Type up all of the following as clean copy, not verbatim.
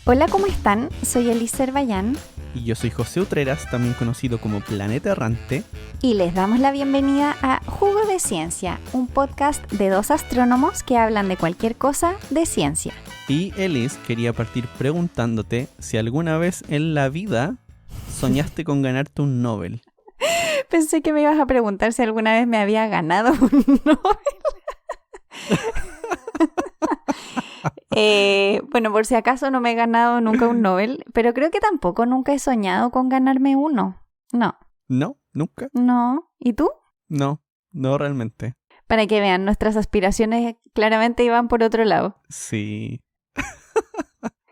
Hola, ¿cómo están? Soy Elise Bayán Y yo soy José Utreras, también conocido como Planeta Errante. y les damos la bienvenida a Jugo de Ciencia, un podcast de dos astrónomos que hablan de cualquier cosa de ciencia. Y Elise, quería partir preguntándote si alguna vez en la vida soñaste con ganarte un Nobel. Pensé que me ibas a preguntar si alguna vez me había ganado un Nobel. Bueno, por si acaso no me he ganado nunca un Nobel, pero creo que tampoco nunca he soñado con ganarme uno. No, ¿No? ¿Nunca? no. ¿Y tú? No, no realmente. Para que vean, nuestras aspiraciones claramente iban por otro lado. Sí.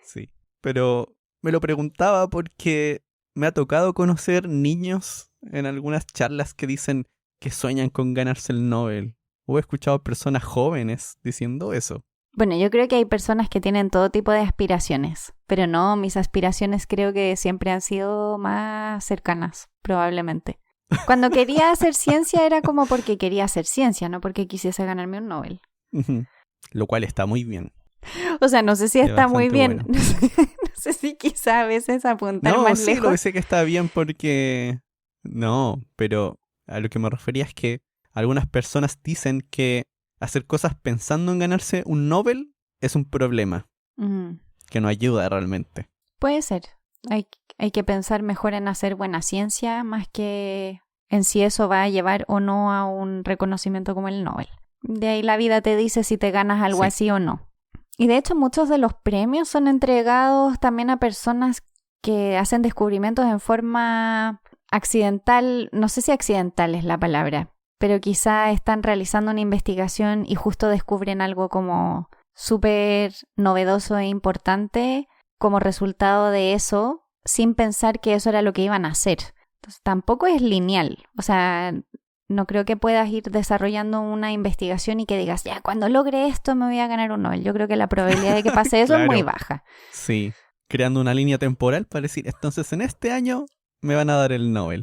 Sí. Pero me lo preguntaba porque me ha tocado conocer niños en algunas charlas que dicen que sueñan con ganarse el Nobel. O he escuchado personas jóvenes diciendo eso. Bueno, yo creo que hay personas que tienen todo tipo de aspiraciones, pero no, mis aspiraciones creo que siempre han sido más cercanas, probablemente. Cuando quería hacer ciencia era como porque quería hacer ciencia, no porque quisiese ganarme un Nobel. Ujú. Lo cual está muy bien. O sea, no sé si Es está muy bastante bien, bueno. no sé si quizá a veces apuntar No, más sí, lo lejos. que sé que está bien porque... No, pero a lo que me refería es que algunas personas dicen que hacer cosas pensando en ganarse un Nobel es un problema, que no ayuda realmente. Puede ser. Hay que pensar mejor en hacer buena ciencia más que en si eso va a llevar o no a un reconocimiento como el Nobel. De ahí la vida te dice si te ganas algo Sí. así o no. Y de hecho muchos de los premios son entregados también a personas que hacen descubrimientos en forma accidental. No sé si accidental es la palabra, pero quizá están realizando una investigación y justo descubren algo como súper novedoso e importante como resultado de eso, sin pensar que eso era lo que iban a hacer. Entonces tampoco es lineal. O sea, no creo que puedas ir desarrollando una investigación y que digas, ya, cuando logre esto me voy a ganar un Nobel. Yo creo que la probabilidad de que pase eso es muy Claro. baja. Sí, creando una línea temporal para decir, entonces en este año me van a dar el Nobel.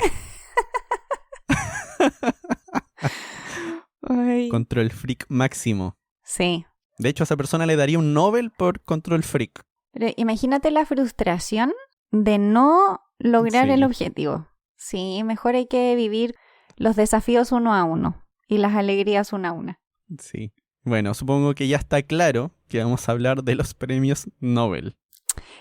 Ay. Control freak máximo. Sí. De hecho, a esa persona le daría un Nobel por control freak. Pero imagínate la frustración de no lograr el Sí. objetivo. Sí, mejor hay que vivir los desafíos uno a uno y las alegrías una a una. Sí. Bueno, supongo que ya está claro que vamos a hablar de los premios Nobel.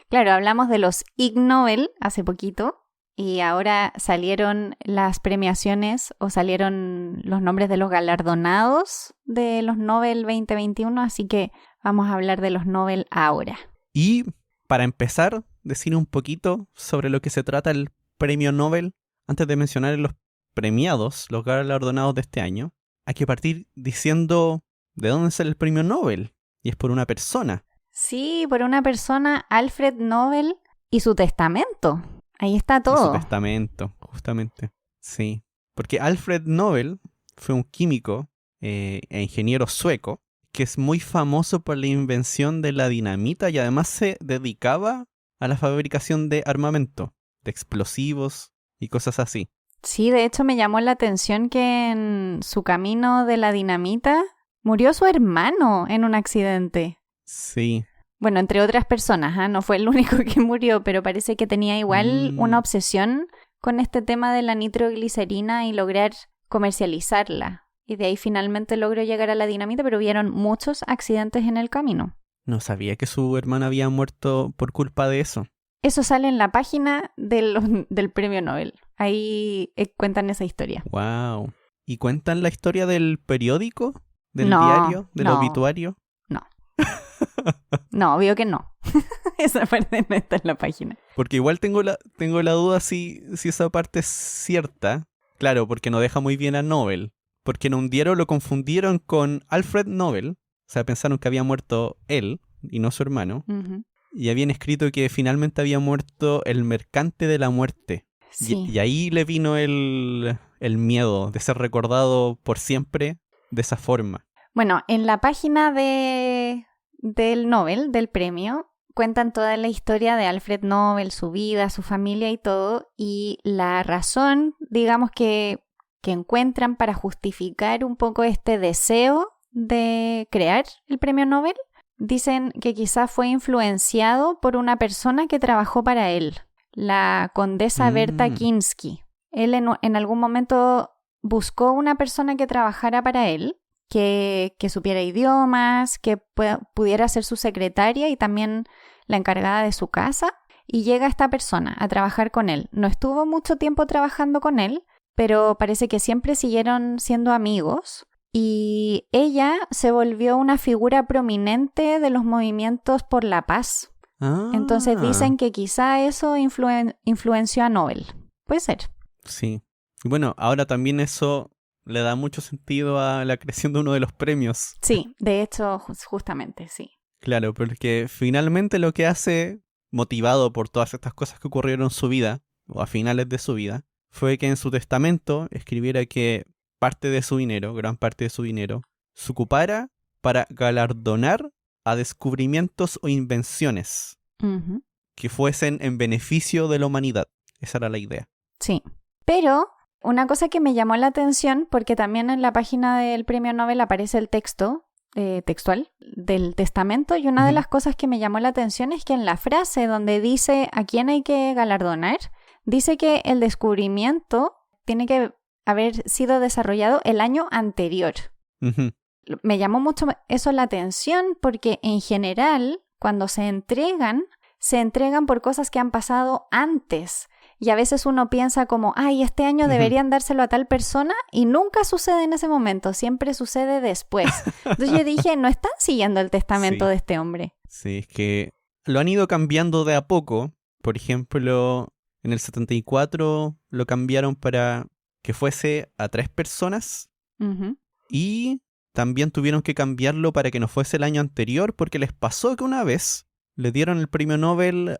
Claro, hablamos de los Ig Nobel hace poquito y ahora salieron las premiaciones o salieron los nombres de los galardonados de los Nobel 2021, así que vamos a hablar de los Nobel ahora. Y para empezar, decir un poquito sobre lo que se trata el premio Nobel, antes de mencionar los premiados, los galardonados de este año, hay que partir diciendo de dónde sale el premio Nobel. Y es por una persona. Sí, por una persona, Alfred Nobel y su testamento. Ahí está Y su todo. testamento, justamente. Sí. Porque Alfred Nobel fue un químico e ingeniero sueco que es muy famoso por la invención de la dinamita y además se dedicaba a la fabricación de armamento, de explosivos y cosas así. Sí, de hecho me llamó la atención que en su camino de la dinamita murió su hermano en un accidente. Sí. Bueno, entre otras personas, ¿eh? No fue el único que murió, pero parece que tenía igual una obsesión con este tema de la nitroglicerina y lograr comercializarla. Y de ahí finalmente logró llegar a la dinamita, pero hubieron muchos accidentes en el camino. No sabía que su hermana había muerto por culpa de eso. Eso sale en la página del premio Nobel. Ahí cuentan esa historia. Wow. ¿Y cuentan la historia del periódico? ¿Del No, diario? ¿Del no. obituario? No, obvio que no. Esa parte no está en la página. Porque igual tengo la duda si esa parte es cierta. Claro, porque no deja muy bien a Nobel. Porque en un diario lo confundieron con Alfred Nobel. O sea, pensaron que había muerto él y no su hermano. Uh-huh. Y habían escrito que finalmente había muerto el mercante de la muerte. Sí. Y ahí le vino el miedo de ser recordado por siempre de esa forma. Bueno, en la página del Nobel, del premio, cuentan toda la historia de Alfred Nobel, su vida, su familia y todo. Y la razón, digamos, que encuentran para justificar un poco este deseo de crear el premio Nobel dicen que quizás fue influenciado por una persona que trabajó para él, la condesa Berta Kinsky. Él en algún momento buscó una persona que trabajara para él, que supiera idiomas, que pudiera ser su secretaria y también la encargada de su casa. Y llega esta persona a trabajar con él. No estuvo mucho tiempo trabajando con él, pero parece que siempre siguieron siendo amigos. Y ella se volvió una figura prominente de los movimientos por la paz. Entonces dicen que quizá eso influenció a Nobel. Puede ser. Sí. Y bueno, ahora también eso le da mucho sentido a la creación de uno de los premios. Sí, de hecho, justamente, sí. Claro, porque finalmente lo que hace, motivado por todas estas cosas que ocurrieron en su vida, o a finales de su vida, fue que en su testamento escribiera que parte de su dinero, gran parte de su dinero, se ocupara para galardonar a descubrimientos o invenciones que fuesen en beneficio de la humanidad. Esa era la idea. Sí, pero una cosa que me llamó la atención, porque también en la página del Premio Nobel aparece el texto textual del testamento, y una de las cosas que me llamó la atención es que en la frase donde dice a quién hay que galardonar, dice que el descubrimiento tiene que haber sido desarrollado el año anterior. Me llamó mucho eso la atención porque en general cuando se entregan por cosas que han pasado antes. Y a veces uno piensa como, ay, este año deberían dárselo a tal persona, y nunca sucede en ese momento, siempre sucede después. Entonces yo dije, no están siguiendo el testamento de este hombre. Sí, es que lo han ido cambiando de a poco. Por ejemplo, en el 74 lo cambiaron para que fuese a 3 personas. Y también tuvieron que cambiarlo para que no fuese el año anterior, porque les pasó que una vez le dieron el premio Nobel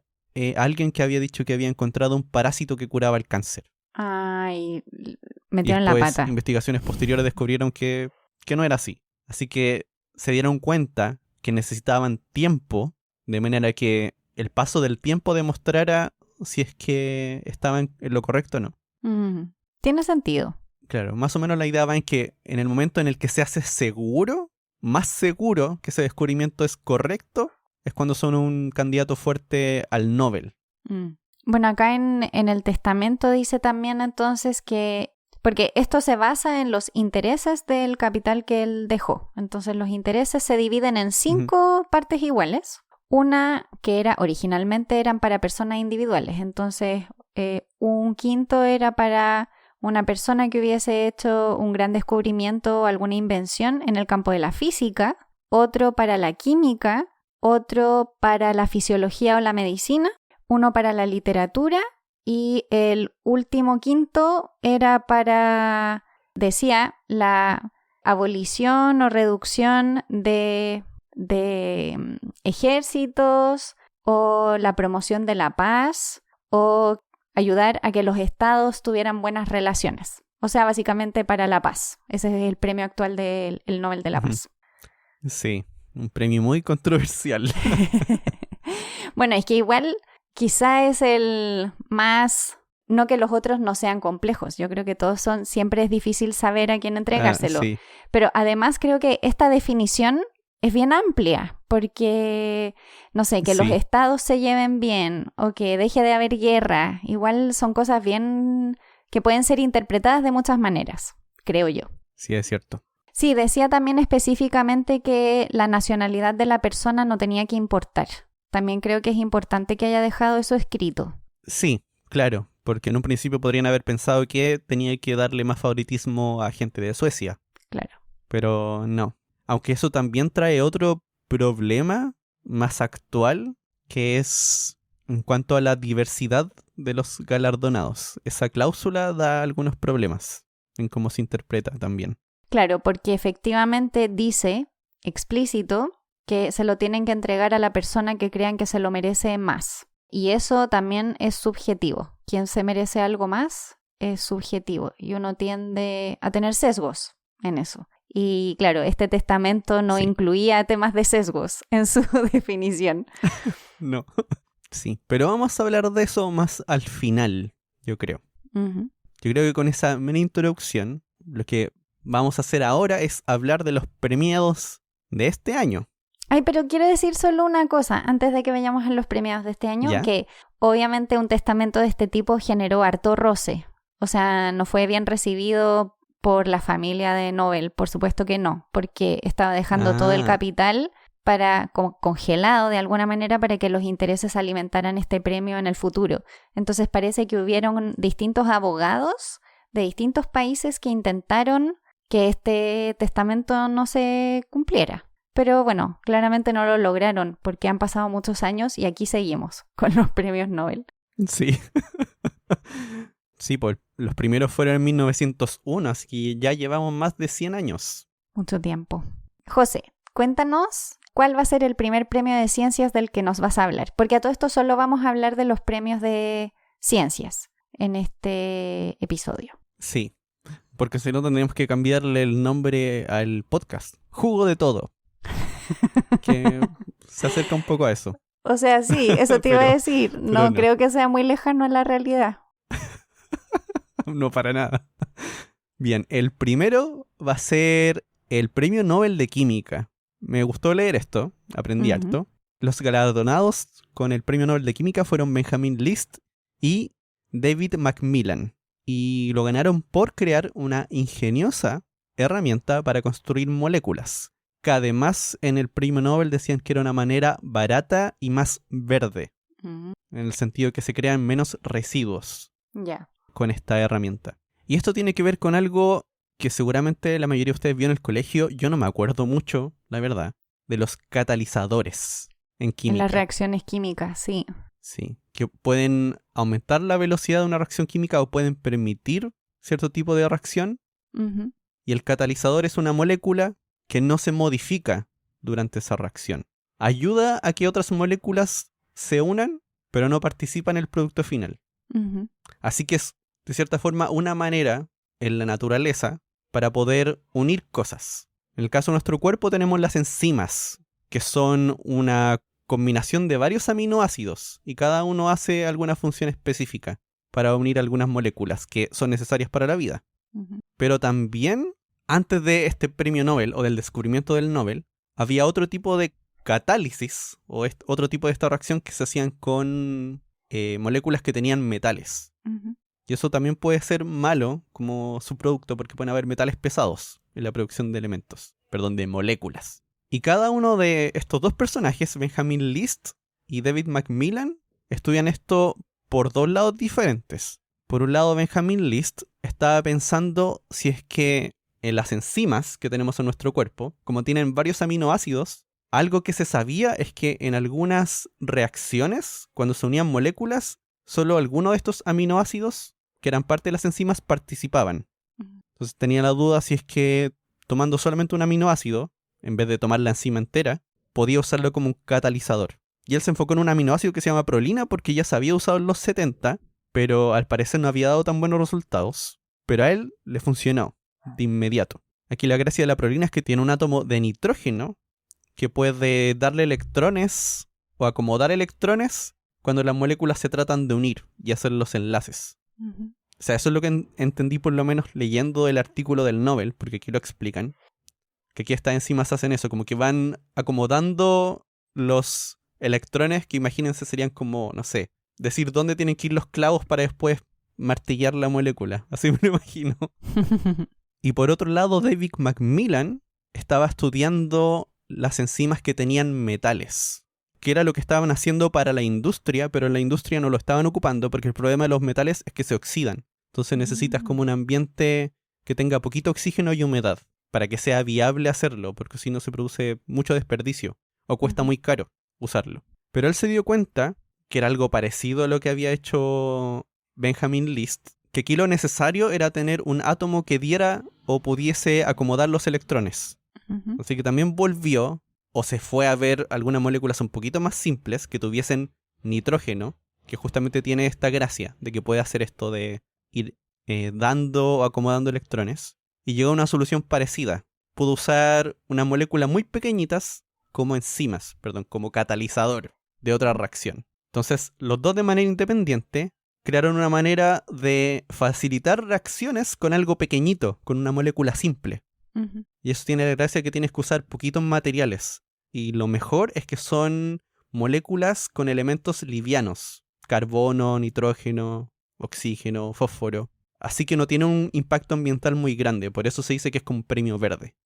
alguien que había dicho que había encontrado un parásito que curaba el cáncer. Ay, metieron la pata. Investigaciones posteriores descubrieron que no era así. Así que se dieron cuenta que necesitaban tiempo, de manera que el paso del tiempo demostrara si es que estaban en lo correcto o no. Tiene sentido. Claro, más o menos la idea va en que en el momento en el que se hace seguro, más seguro que ese descubrimiento es correcto, es cuando son un candidato fuerte al Nobel. Bueno, acá en el testamento dice también entonces que, porque esto se basa en los intereses del capital que él dejó. Entonces los intereses se dividen en 5 partes iguales. Una que originalmente eran para personas individuales. Entonces un quinto era para una persona que hubiese hecho un gran descubrimiento o alguna invención en el campo de la física. Otro para la química. Otro para la fisiología o la medicina, uno para la literatura, y el último quinto era para, decía, la abolición o reducción de ejércitos, o la promoción de la paz, o ayudar a que los estados tuvieran buenas relaciones. O sea, básicamente para la paz. Ese es el premio actual del Nobel de la Paz. Sí. Un premio muy controversial. Bueno, es que igual quizá es el más... No que los otros no sean complejos. Yo creo que todos siempre es difícil saber a quién entregárselo. Sí. Pero además creo que esta definición es bien amplia. Porque, no sé, que los estados se lleven bien o que deje de haber guerra. Igual son cosas bien que pueden ser interpretadas de muchas maneras, creo yo. Sí, es cierto. Sí, decía también específicamente que la nacionalidad de la persona no tenía que importar. También creo que es importante que haya dejado eso escrito. Sí, claro, porque en un principio podrían haber pensado que tenía que darle más favoritismo a gente de Suecia. Claro. Pero no. Aunque eso también trae otro problema más actual, que es en cuanto a la diversidad de los galardonados. Esa cláusula da algunos problemas en cómo se interpreta también. Claro, porque efectivamente dice explícito que se lo tienen que entregar a la persona que crean que se lo merece más. Y eso también es subjetivo. Quien se merece algo más es subjetivo y uno tiende a tener sesgos en eso. Y claro, este testamento no incluía temas de sesgos en su definición. No. Sí, pero vamos a hablar de eso más al final, yo creo. Yo creo que con esa mini introducción, lo que vamos a hacer ahora es hablar de los premiados de este año. Ay, pero quiero decir solo una cosa antes de que vayamos a los premiados de este año, ¿Ya? que obviamente un testamento de este tipo generó harto roce. O sea, no fue bien recibido por la familia de Nobel, por supuesto que no, porque estaba dejando todo el Ah, capital para congelado de alguna manera para que los intereses alimentaran este premio en el futuro. Entonces parece que hubieron distintos abogados de distintos países que intentaron que este testamento no se cumpliera. Pero bueno, claramente no lo lograron porque han pasado muchos años y aquí seguimos con los premios Nobel. sí. Sí, pues los primeros fueron en 1901, así que ya llevamos más de 100 años. Mucho tiempo. José, cuéntanos cuál va a ser el primer premio de ciencias del que nos vas a hablar. Porque a todo esto solo vamos a hablar de los premios de ciencias en este episodio. Sí, porque si no tendríamos que cambiarle el nombre al podcast. Jugo de todo. Que se acerca un poco a eso. O sea, sí, eso te iba a Pero- decir. pero No no. creo que sea muy lejano a la realidad. No para nada. Bien, el primero va a ser el Premio Nobel de Química. Me gustó leer esto, aprendí Ujú. harto. Los galardonados con el Premio Nobel de Química fueron Benjamin List y David Macmillan. Y lo ganaron por crear una ingeniosa herramienta para construir moléculas, que además en el Premio Nobel decían que era una manera barata y más verde, Mm, en el sentido que se crean menos residuos Ya. con esta herramienta. Y esto tiene que ver con algo que seguramente la mayoría de ustedes vio en el colegio. Yo no me acuerdo mucho, la verdad, de los catalizadores en En química. las reacciones químicas, sí. Sí, que pueden aumentar la velocidad de una reacción química o pueden permitir cierto tipo de reacción. Ujú. Y el catalizador es una molécula que no se modifica durante esa reacción. Ayuda a que otras moléculas se unan, pero no participa en el producto final. Ujú. Así que es, de cierta forma, una manera en la naturaleza para poder unir cosas. En el caso de nuestro cuerpo tenemos las enzimas, que son una combinación de varios aminoácidos, y cada uno hace alguna función específica para unir algunas moléculas que son necesarias para la vida. Ujú. Pero también, antes de este premio Nobel o del descubrimiento del Nobel, había otro tipo de catálisis o otro tipo de esta reacción que se hacían con moléculas que tenían metales. Ujú. Y eso también puede ser malo como subproducto porque pueden haber metales pesados en la producción de de moléculas. Y cada uno de estos dos personajes, Benjamin List y David Macmillan, estudian esto por dos lados diferentes. Por un lado, Benjamin List estaba pensando si es que en las enzimas que tenemos en nuestro cuerpo, como tienen varios aminoácidos, algo que se sabía es que en algunas reacciones, cuando se unían moléculas, solo algunos de estos aminoácidos, que eran parte de las enzimas, participaban. Ujú. Entonces tenía la duda si es que tomando solamente un aminoácido, en vez de tomar la enzima entera, podía usarlo como un catalizador. Y él se enfocó en un aminoácido que se llama prolina porque ya se había usado en los 70, pero al parecer no había dado tan buenos resultados. Pero a él le funcionó de inmediato. Aquí la gracia de la prolina es que tiene un átomo de nitrógeno que puede darle electrones o acomodar electrones cuando las moléculas se tratan de unir y hacer los enlaces. Ujú. O sea, eso es lo que entendí por lo menos leyendo el artículo del Nobel, porque aquí lo explican. Que aquí estas enzimas hacen eso, como que van acomodando los electrones que imagínense serían como, no sé, decir dónde tienen que ir los clavos para después martillar la molécula. Así me lo imagino. Y por otro lado, David Macmillan estaba estudiando las enzimas que tenían metales, que era lo que estaban haciendo para la industria, pero en la industria no lo estaban ocupando porque el problema de los metales es que se oxidan. Entonces necesitas como un ambiente que tenga poquito oxígeno y humedad para que sea viable hacerlo, porque si no se produce mucho desperdicio o cuesta Ujú. muy caro usarlo. Pero él se dio cuenta que era algo parecido a lo que había hecho Benjamin List, que aquí lo necesario era tener un átomo que diera o pudiese acomodar los electrones. Ujú. Así que también volvió o se fue a ver algunas moléculas un poquito más simples que tuviesen nitrógeno, que justamente tiene esta gracia de que puede hacer esto de ir dando o acomodando electrones. Y llegó a una solución parecida. Pudo usar unas moléculas muy pequeñitas como enzimas, como catalizador de otra reacción. Entonces, los dos de manera independiente crearon una manera de facilitar reacciones con algo pequeñito, con una molécula simple. Ujú. Y eso tiene la gracia que tienes que usar poquitos materiales. y lo mejor es que son moléculas con elementos livianos. Carbono, nitrógeno, oxígeno, fósforo. Así que no tiene un impacto ambiental muy grande, por eso se dice que es como un premio verde.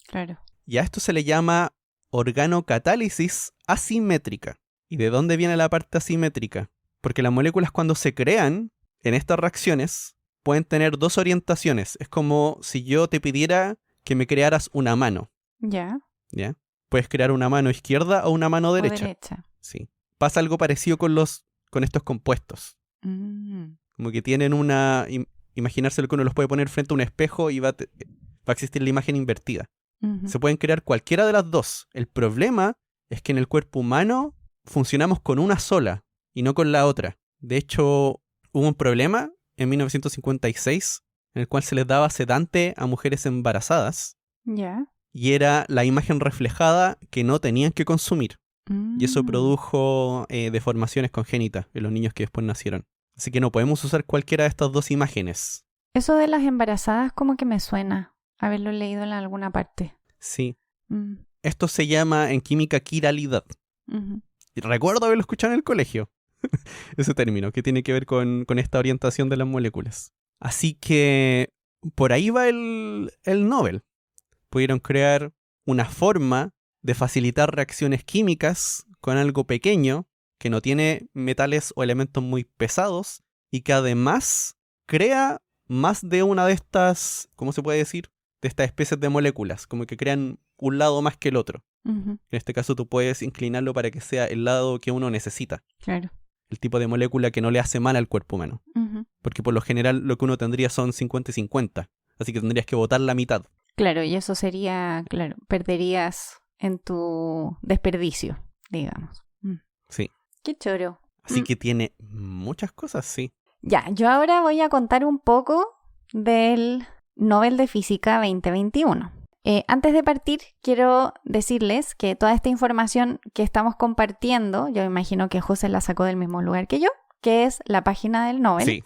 Claro. Y a esto se le llama organocatálisis asimétrica. ¿Y de dónde viene la parte asimétrica? Porque las moléculas cuando se crean en estas reacciones pueden tener dos orientaciones. Es como si yo te pidiera que me crearas una mano. Ya. ¿Ya? Puedes crear una mano izquierda o una mano derecha. Sí. Pasa algo parecido con estos compuestos. Como que tienen una... Imaginarse que uno los puede poner frente a un espejo y va a existir la imagen invertida. Ujú. Se pueden crear cualquiera de las dos. El problema es que en el cuerpo humano funcionamos con una sola y no con la otra. De hecho, hubo un problema en 1956 en el cual se les daba sedante a mujeres embarazadas Ya. y era la imagen reflejada que no tenían que consumir. Y eso produjo deformaciones congénitas en los niños que después nacieron. Así que no podemos usar cualquiera de estas dos imágenes. Eso de las embarazadas como que me suena haberlo leído en alguna parte. Sí. Esto se llama en química quiralidad. Ujú. Y recuerdo haberlo escuchado en el colegio. Ese término, que tiene que ver con esta orientación de las moléculas. Así que por ahí va el Nobel. Pudieron crear una forma de facilitar reacciones químicas con algo pequeño que no tiene metales o elementos muy pesados y que además crea más de una de estas, ¿cómo se puede decir? De estas especies de moléculas, como que crean un lado más que el otro. Ujú. En este caso tú puedes inclinarlo para que sea el lado que uno necesita. Claro. El tipo de molécula que no le hace mal al cuerpo humano. Ujú. Porque por lo general lo que uno tendría son 50 y 50. Así que tendrías que botar la mitad. Claro, y eso sería, claro, perderías en tu desperdicio, digamos. Sí. Qué choro. Así que tiene muchas cosas, sí. Ya, yo ahora voy a contar un poco del Nobel de Física 2021. Antes de partir, quiero decirles que toda esta información que estamos compartiendo, yo imagino que José la sacó del mismo lugar que yo, que es la página del Nobel. Sí.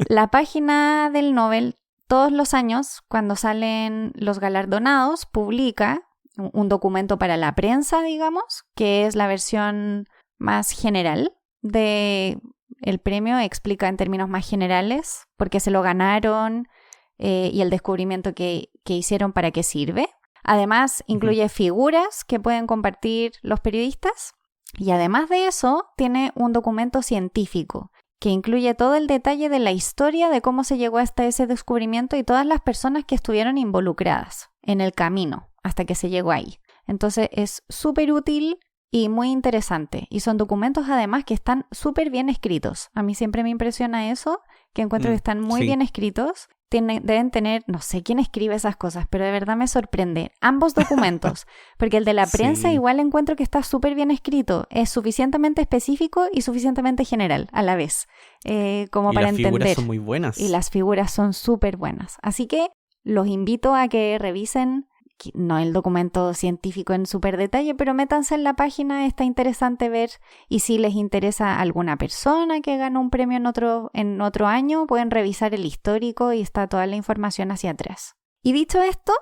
La página del Nobel, todos los años, cuando salen los galardonados, publica un documento para la prensa, digamos, que es la versión más general del premio, explica en términos más generales por qué se lo ganaron y el descubrimiento que hicieron, para qué sirve. Además, incluye figuras que pueden compartir los periodistas y además de eso, tiene un documento científico que incluye todo el detalle de la historia de cómo se llegó hasta ese descubrimiento y todas las personas que estuvieron involucradas en el camino hasta que se llegó ahí. Entonces es súper útil y muy interesante. Y son documentos además que están súper bien escritos. A mí siempre me impresiona eso, que encuentro que están muy bien escritos. Deben tener, no sé quién escribe esas cosas, pero de verdad me sorprende. Ambos documentos, porque el de la prensa igual encuentro que está súper bien escrito. Es suficientemente específico y suficientemente general a la vez, como para entender. Y las figuras son muy buenas. Y las figuras son súper buenas. Así que los invito a que revisen, no el documento científico en súper detalle, pero métanse en la página, está interesante ver. Y si les interesa alguna persona que ganó un premio en otro año, pueden revisar el histórico y está toda la información hacia atrás. Y dicho esto,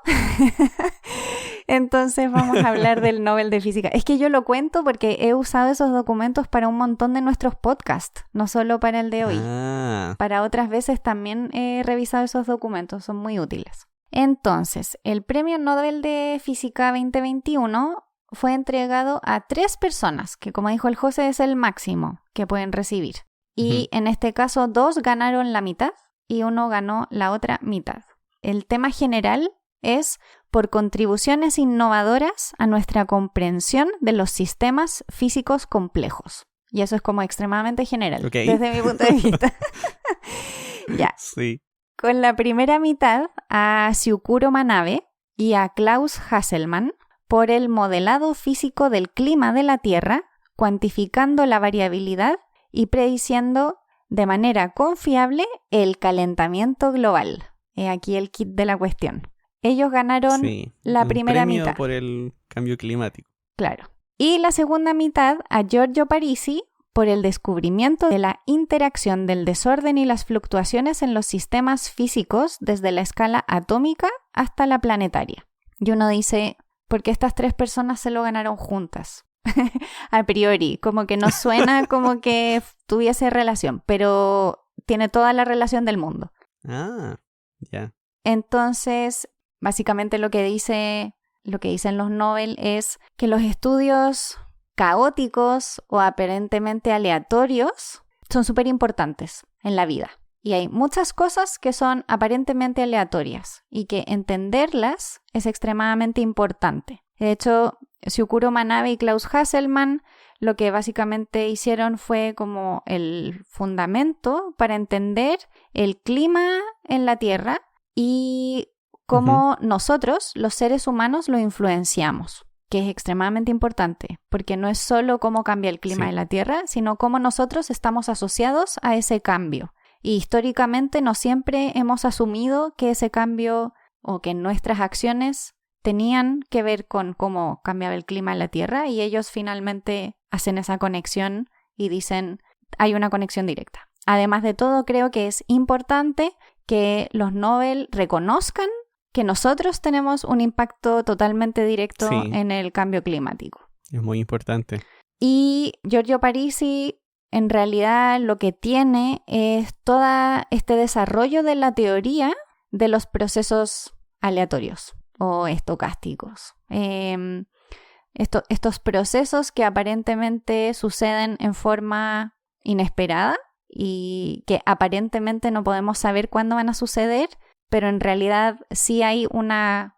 entonces vamos a hablar del Nobel de Física. Es que yo lo cuento porque he usado esos documentos para un montón de nuestros podcasts, no solo para el de hoy. Para otras veces también he revisado esos documentos, son muy útiles. Entonces, el Premio Nobel de Física 2021 fue entregado a 3 personas, que como dijo el José es el máximo que pueden recibir. Y en este caso 2 ganaron la mitad y 1 ganó la otra mitad. El tema general es por contribuciones innovadoras a nuestra comprensión de los sistemas físicos complejos. Y eso es como extremadamente general, desde mi punto de vista. Ya. Sí. Con la primera mitad a Syukuro Manabe y a Klaus Hasselmann por el modelado físico del clima de la Tierra, cuantificando la variabilidad y prediciendo de manera confiable el calentamiento global. He aquí el kit de la cuestión. Ellos ganaron la primera mitad. Por el cambio climático. Claro. Y la segunda mitad a Giorgio Parisi por el descubrimiento de la interacción del desorden y las fluctuaciones en los sistemas físicos desde la escala atómica hasta la planetaria. Y uno dice, porque estas 3 personas se lo ganaron juntas. A priori, como que no suena como que tuviese relación, pero tiene toda la relación del mundo. Ah, ya. Entonces, básicamente lo que dicen los Nobel es que los estudios caóticos o aparentemente aleatorios son súper importantes en la vida. Y hay muchas cosas que son aparentemente aleatorias y que entenderlas es extremadamente importante. De hecho, Syukuro Manabe y Klaus Hasselmann lo que básicamente hicieron fue como el fundamento para entender el clima en la Tierra y cómo nosotros, los seres humanos, lo influenciamos, que es extremadamente importante, porque no es solo cómo cambia el clima de la Tierra, sino cómo nosotros estamos asociados a ese cambio. Y históricamente no siempre hemos asumido que ese cambio o que nuestras acciones tenían que ver con cómo cambiaba el clima en la Tierra, y ellos finalmente hacen esa conexión y dicen, hay una conexión directa. Además de todo, creo que es importante que los Nobel reconozcan que nosotros tenemos un impacto totalmente directo en el cambio climático. Es muy importante. Y Giorgio Parisi, en realidad, lo que tiene es todo este desarrollo de la teoría de los procesos aleatorios o estocásticos. Estos procesos que aparentemente suceden en forma inesperada y que aparentemente no podemos saber cuándo van a suceder, pero en realidad sí hay una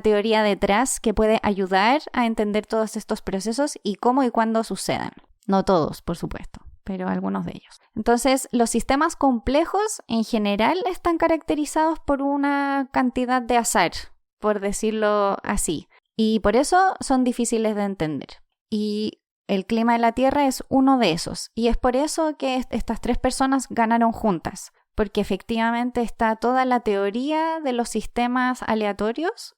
teoría detrás que puede ayudar a entender todos estos procesos y cómo y cuándo sucedan. No todos, por supuesto, pero algunos de ellos. Entonces, los sistemas complejos en general están caracterizados por una cantidad de azar, por decirlo así, y por eso son difíciles de entender. Y el clima de la Tierra es uno de esos, y es por eso que estas 3 personas ganaron juntas, porque efectivamente está toda la teoría de los sistemas aleatorios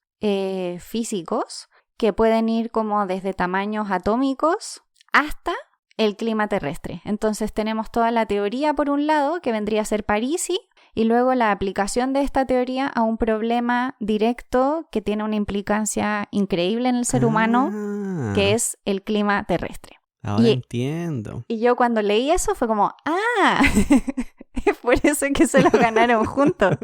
físicos que pueden ir como desde tamaños atómicos hasta el clima terrestre. Entonces tenemos toda la teoría por un lado, que vendría a ser Parisi, y luego la aplicación de esta teoría a un problema directo que tiene una implicancia increíble en el ser humano, que es el clima terrestre. Ahora entiendo. Y yo cuando leí eso fue como, es por eso que se lo ganaron juntos.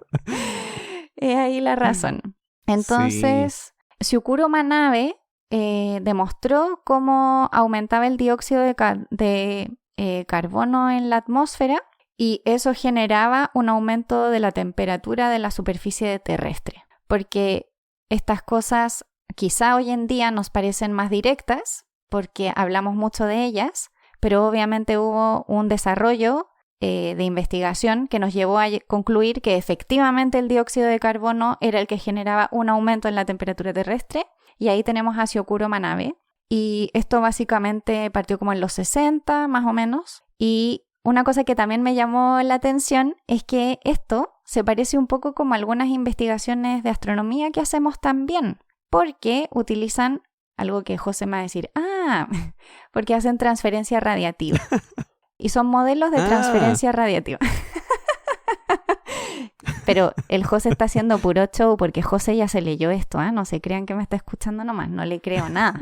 Es ahí la razón. Entonces, Syukuro Manabe demostró cómo aumentaba el dióxido de carbono en la atmósfera y eso generaba un aumento de la temperatura de la superficie terrestre. Porque estas cosas quizá hoy en día nos parecen más directas porque hablamos mucho de ellas, pero obviamente hubo un desarrollo de investigación que nos llevó a concluir que efectivamente el dióxido de carbono era el que generaba un aumento en la temperatura terrestre, y ahí tenemos a Syukuro Manabe, y esto básicamente partió como en los 60 más o menos, y una cosa que también me llamó la atención es que esto se parece un poco como algunas investigaciones de astronomía que hacemos también, porque utilizan algo que José me va a decir, porque hacen transferencia radiativa. Y son modelos de transferencia radiativa. Pero el José está haciendo puro show porque José ya se leyó esto, no se crean que me está escuchando nomás, no le creo nada.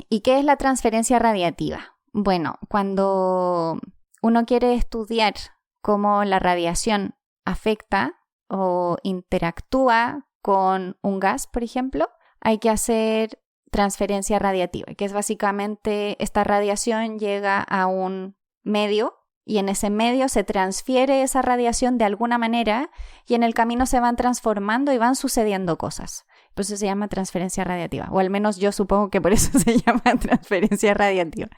¿Y qué es la transferencia radiativa? Bueno, cuando uno quiere estudiar cómo la radiación afecta o interactúa con un gas, por ejemplo, hay que hacer transferencia radiativa, que es básicamente esta radiación llega a un medio y en ese medio se transfiere esa radiación de alguna manera y en el camino se van transformando y van sucediendo cosas. Por eso se llama transferencia radiativa, o al menos yo supongo que por eso se llama transferencia radiativa.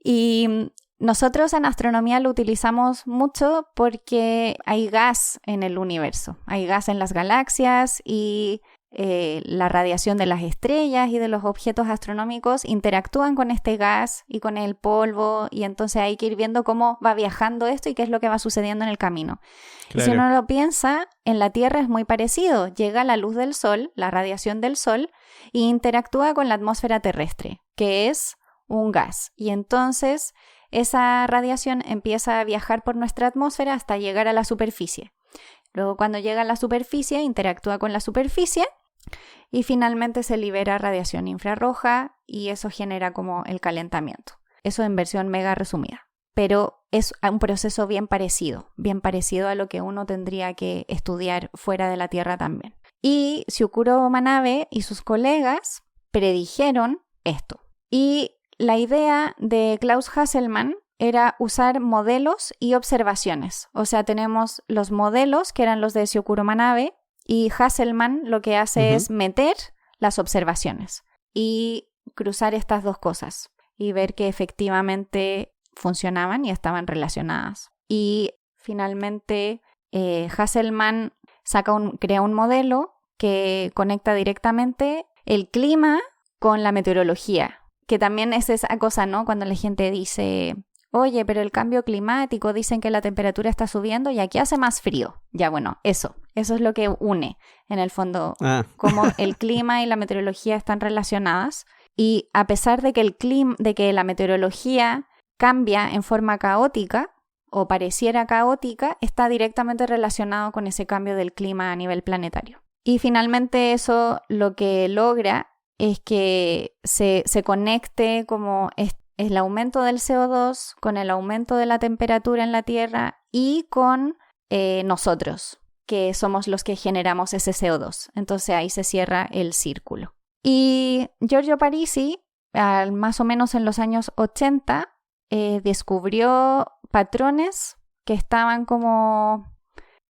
Y nosotros en astronomía lo utilizamos mucho porque hay gas en el universo, hay gas en las galaxias y la radiación de las estrellas y de los objetos astronómicos interactúan con este gas y con el polvo, y entonces hay que ir viendo cómo va viajando esto y qué es lo que va sucediendo en el camino. Claro. Y si uno lo piensa, en la Tierra es muy parecido. Llega la luz del Sol, la radiación del Sol, e interactúa con la atmósfera terrestre, que es un gas. Y entonces esa radiación empieza a viajar por nuestra atmósfera hasta llegar a la superficie. Luego cuando llega a la superficie, interactúa con la superficie y finalmente se libera radiación infrarroja y eso genera como el calentamiento. Eso en versión mega resumida. Pero es un proceso bien parecido a lo que uno tendría que estudiar fuera de la Tierra también. Y Syukuro Manabe y sus colegas predijeron esto. Y la idea de Klaus Hasselmann era usar modelos y observaciones. O sea, tenemos los modelos, que eran los de Syukuro Manabe, y Hasselmann lo que hace es meter las observaciones y cruzar estas dos cosas y ver que efectivamente funcionaban y estaban relacionadas. Y finalmente Hasselmann crea un modelo que conecta directamente el clima con la meteorología, que también es esa cosa, ¿no? Cuando la gente dice, oye, pero el cambio climático, dicen que la temperatura está subiendo y aquí hace más frío. Ya, bueno, eso es lo que une, en el fondo, cómo el clima y la meteorología están relacionadas. Y a pesar de que la meteorología cambia en forma caótica, o pareciera caótica, está directamente relacionado con ese cambio del clima a nivel planetario. Y finalmente eso lo que logra es que se conecte como el aumento del CO2 con el aumento de la temperatura en la Tierra y con nosotros, que somos los que generamos ese CO2. Entonces ahí se cierra el círculo. Y Giorgio Parisi, más o menos en los años 80, descubrió patrones que estaban como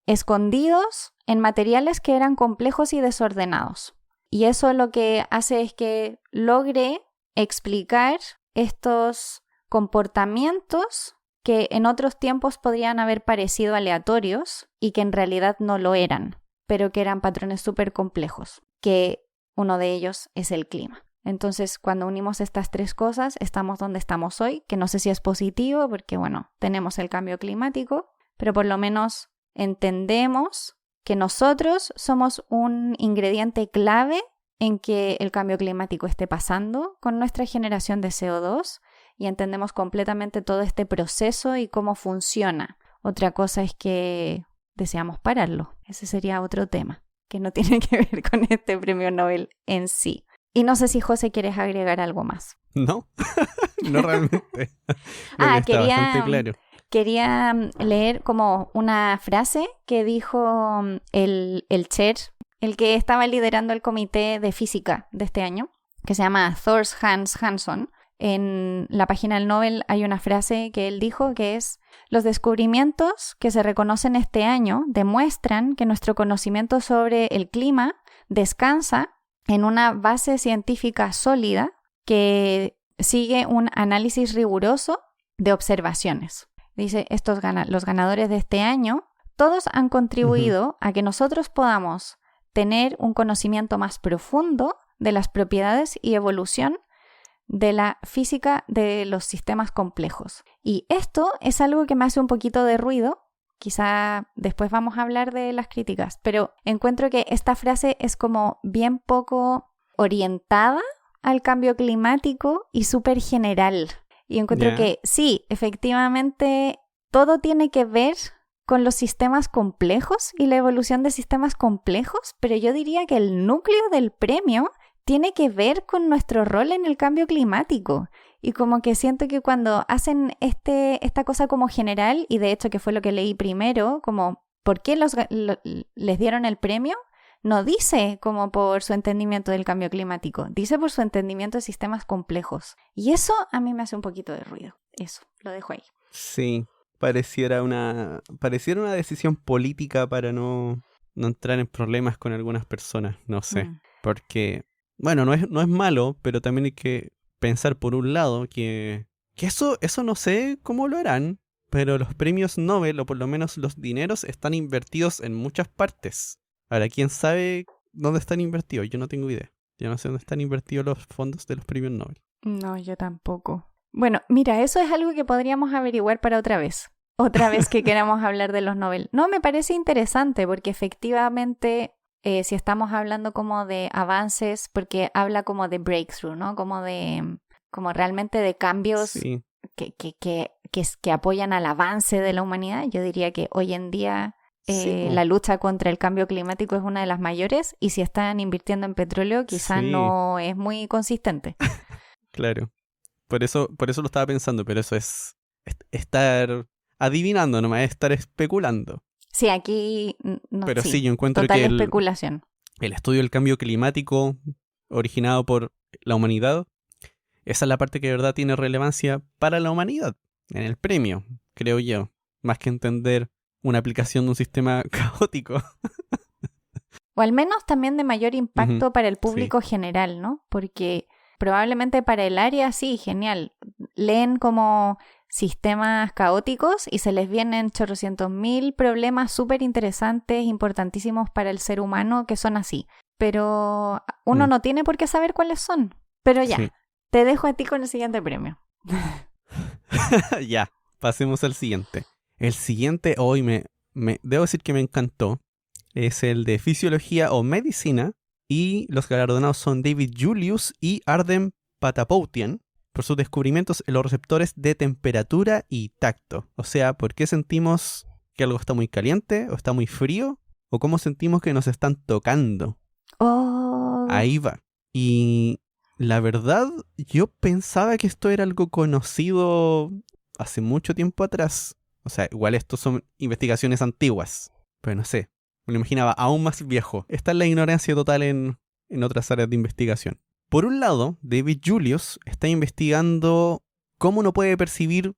escondidos en materiales que eran complejos y desordenados. Y eso lo que hace es que logre explicar estos comportamientos que en otros tiempos podrían haber parecido aleatorios y que en realidad no lo eran, pero que eran patrones súper complejos, que uno de ellos es el clima. Entonces, cuando unimos estas tres cosas, estamos donde estamos hoy, que no sé si es positivo porque, bueno, tenemos el cambio climático, pero por lo menos entendemos que nosotros somos un ingrediente clave en que el cambio climático esté pasando con nuestra generación de CO2 y entendemos completamente todo este proceso y cómo funciona. Otra cosa es que deseamos pararlo. Ese sería otro tema que no tiene que ver con este premio Nobel en sí. Y no sé si, José, quieres agregar algo más. No, no realmente. Creo que está bastante claro. Quería leer como una frase que dijo el chair, el que estaba liderando el comité de física de este año, que se llama Thors Hans Hansson. En la página del Nobel hay una frase que él dijo que es: los descubrimientos que se reconocen este año demuestran que nuestro conocimiento sobre el clima descansa en una base científica sólida que sigue un análisis riguroso de observaciones. Dice, los ganadores de este año, todos han contribuido a que nosotros podamos tener un conocimiento más profundo de las propiedades y evolución de la física de los sistemas complejos. Y esto es algo que me hace un poquito de ruido. Quizá después vamos a hablar de las críticas, pero encuentro que esta frase es como bien poco orientada al cambio climático y súper general. Y encuentro que sí, efectivamente, todo tiene que ver con los sistemas complejos y la evolución de sistemas complejos, pero yo diría que el núcleo del premio tiene que ver con nuestro rol en el cambio climático. Y como que siento que cuando hacen esta cosa como general, y de hecho que fue lo que leí primero, como ¿por qué les dieron el premio? No dice como por su entendimiento del cambio climático, dice por su entendimiento de sistemas complejos. Y eso a mí me hace un poquito de ruido. Eso, lo dejo ahí. Sí, pareciera una decisión política para no entrar en problemas con algunas personas, no sé. Porque, bueno, no es malo, pero también hay que pensar por un lado que eso no sé cómo lo harán, pero los premios Nobel, o por lo menos los dineros, están invertidos en muchas partes. Ahora, ¿quién sabe dónde están invertidos? Yo no tengo idea. Yo no sé dónde están invertidos los fondos de los premios Nobel. No, yo tampoco. Bueno, mira, eso es algo que podríamos averiguar para otra vez. Otra vez que queramos hablar de los Nobel. No, me parece interesante porque efectivamente, si estamos hablando como de avances, porque habla como de breakthrough, ¿no? Como realmente de cambios sí. que apoyan al avance de la humanidad. Yo diría que hoy en día Sí, La lucha contra el cambio climático es una de las mayores y si están invirtiendo en petróleo quizás sí, no es muy consistente. claro. Por eso lo estaba pensando, pero eso es estar adivinando nomás, es estar especulando. Sí, aquí no, Pero sí, sí, yo encuentro total que especulación. el estudio del cambio climático originado por la humanidad, esa es la parte que de verdad tiene relevancia para la humanidad, en el premio, creo yo, más que entender una aplicación de un sistema caótico. O al menos también de mayor Ujú, impacto para el sí, público general, ¿no? Porque probablemente para el área sí, genial. Leen como sistemas caóticos y se les vienen chorrocientos mil problemas súper interesantes, importantísimos para el ser humano que son así. Pero uno mm, no tiene por qué saber cuáles son. Pero ya, sí. te dejo a ti con el siguiente premio. Ya, pasemos al siguiente. El siguiente hoy debo decir que me encantó. Es el de Fisiología o Medicina. Y los galardonados son David Julius y Ardem Patapoutian por sus descubrimientos en los receptores de temperatura y tacto. O sea, ¿por qué sentimos que algo está muy caliente o está muy frío? ¿O cómo sentimos que nos están tocando? Oh, Ahí va. Y la verdad, yo pensaba que esto era algo conocido hace mucho tiempo atrás. O sea, igual estos son investigaciones antiguas. Pero no sé, me lo imaginaba aún más viejo. Esta es la ignorancia total en otras áreas de investigación. Por un lado, David Julius está investigando cómo uno puede percibir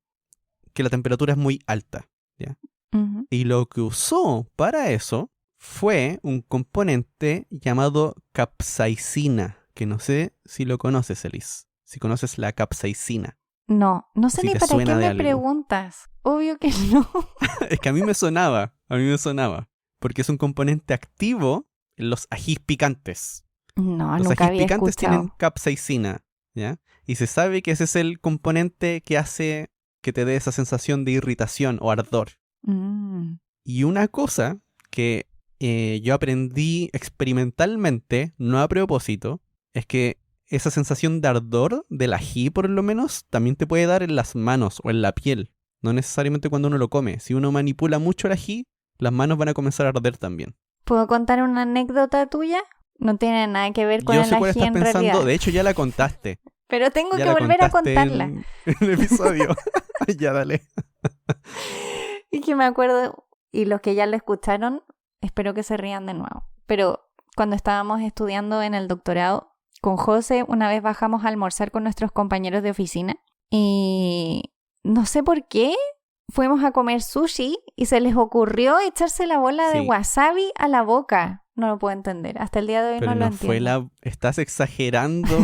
que la temperatura es muy alta, ¿ya? ujú. Y lo que usó para eso fue un componente llamado capsaicina, que no sé si lo conoces, Elise. Si conoces la capsaicina, No, no o sé si ni te para qué suena de me algo. preguntas. Obvio que no. Es que a mí me sonaba, porque es un componente activo en los ajís picantes. No, Los nunca ajís había picantes tienen escuchado. capsaicina, ¿ya? Y se sabe que ese es el componente que hace que te dé esa sensación de irritación o ardor. Mm. Y una cosa que yo aprendí experimentalmente, no a propósito, es que esa sensación de ardor del ají, por lo menos, también te puede dar en las manos o en la piel. No necesariamente cuando uno lo come. Si uno manipula mucho el ají, las manos van a comenzar a arder también. ¿Puedo contar una anécdota tuya? No tiene nada que ver con Yo el sé cuál ají estás en pensando, realidad, de hecho ya la contaste. pero tengo Ya que la volver a contaste contarla. en el episodio. Ya dale. Y que me acuerdo, y los que ya lo escucharon, espero que se rían de nuevo. Pero cuando estábamos estudiando en el doctorado, con José, una vez bajamos a almorzar con nuestros compañeros de oficina y no sé por qué fuimos a comer sushi y se les ocurrió echarse la bola de Sí, wasabi a la boca. No lo puedo entender. Hasta el día de hoy pero no lo no fue entiendo. la... estás exagerando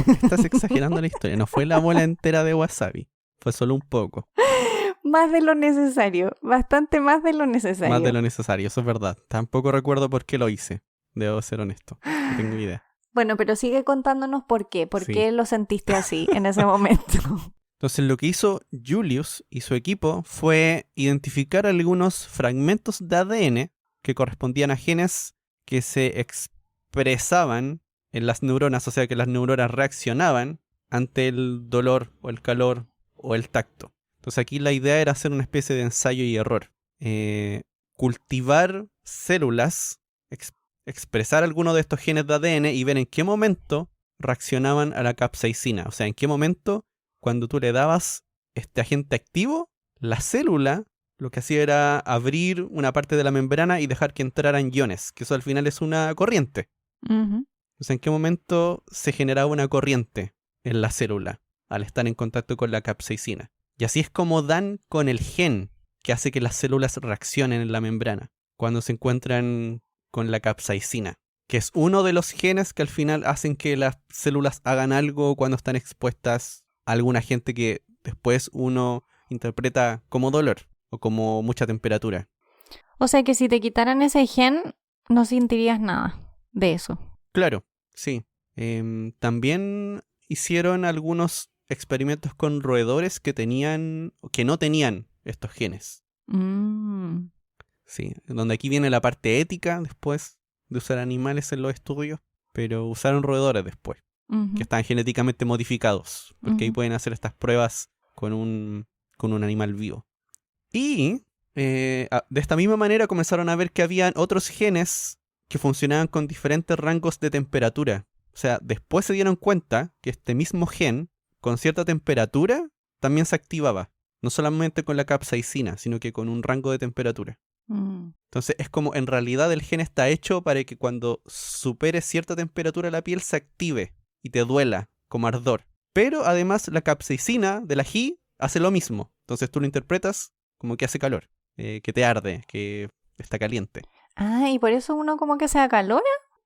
la historia. No fue la bola entera de wasabi. Fue solo un poco. Más de lo necesario, bastante más de lo Más de necesario. lo necesario, eso es verdad. Tampoco recuerdo por qué lo hice. Debo ser honesto. No tengo idea. Bueno, pero sigue contándonos por Sí. qué lo sentiste así en ese momento. Entonces lo que hizo Julius y su equipo fue identificar algunos fragmentos de ADN que correspondían a genes que se expresaban en las neuronas, o sea que las neuronas reaccionaban ante el dolor o el calor o el tacto. Entonces aquí la idea era hacer una especie de ensayo y error. Cultivar células, expresar alguno de estos genes de ADN y ver en qué momento reaccionaban a la capsaicina. O sea, en qué momento cuando tú le dabas este agente activo, la célula lo que hacía era abrir una parte de la membrana y dejar que entraran iones, que eso al final es una corriente. Ujú. O sea, ¿en qué momento se generaba una corriente en la célula al estar en contacto con la capsaicina? Y así es como dan con el gen que hace que las células reaccionen en la membrana cuando se encuentran con la capsaicina, que es uno de los genes que al final hacen que las células hagan algo cuando están expuestas a algún agente que después uno interpreta como dolor o como mucha temperatura. O sea que si te quitaran ese gen, no sentirías nada de eso. Claro, sí. También hicieron algunos experimentos con roedores que no tenían estos genes. Mm, Sí, donde aquí viene la parte ética después de usar animales en los estudios, pero usaron roedores después, que ujú, están genéticamente modificados, porque ahí ujú. pueden hacer estas pruebas con un animal vivo. Y de esta misma manera comenzaron a ver que habían otros genes que funcionaban con diferentes rangos de temperatura. O sea, después se dieron cuenta que este mismo gen, con cierta temperatura, también se activaba. No solamente con la capsaicina, sino que con un rango de temperatura. Entonces es como en realidad el gen está hecho para que cuando supere cierta temperatura la piel se active y te duela como ardor. Pero además la capsaicina del ají hace lo mismo. Entonces tú lo interpretas como que hace calor, que te arde, que está caliente. Ah, ¿y por eso uno como que se acalora?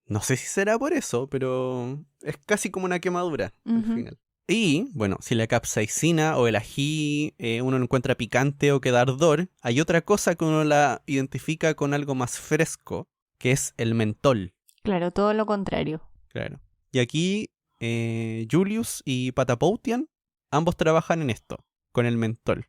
No sé si será por eso, pero es casi como una quemadura al final. Y, bueno, si la capsaicina o el ají uno lo encuentra picante o que da ardor, hay otra cosa que uno la identifica con algo más fresco, que es el mentol. Claro, todo lo contrario. Claro. Y aquí Julius y Patapoutian, ambos trabajan en esto, con el mentol.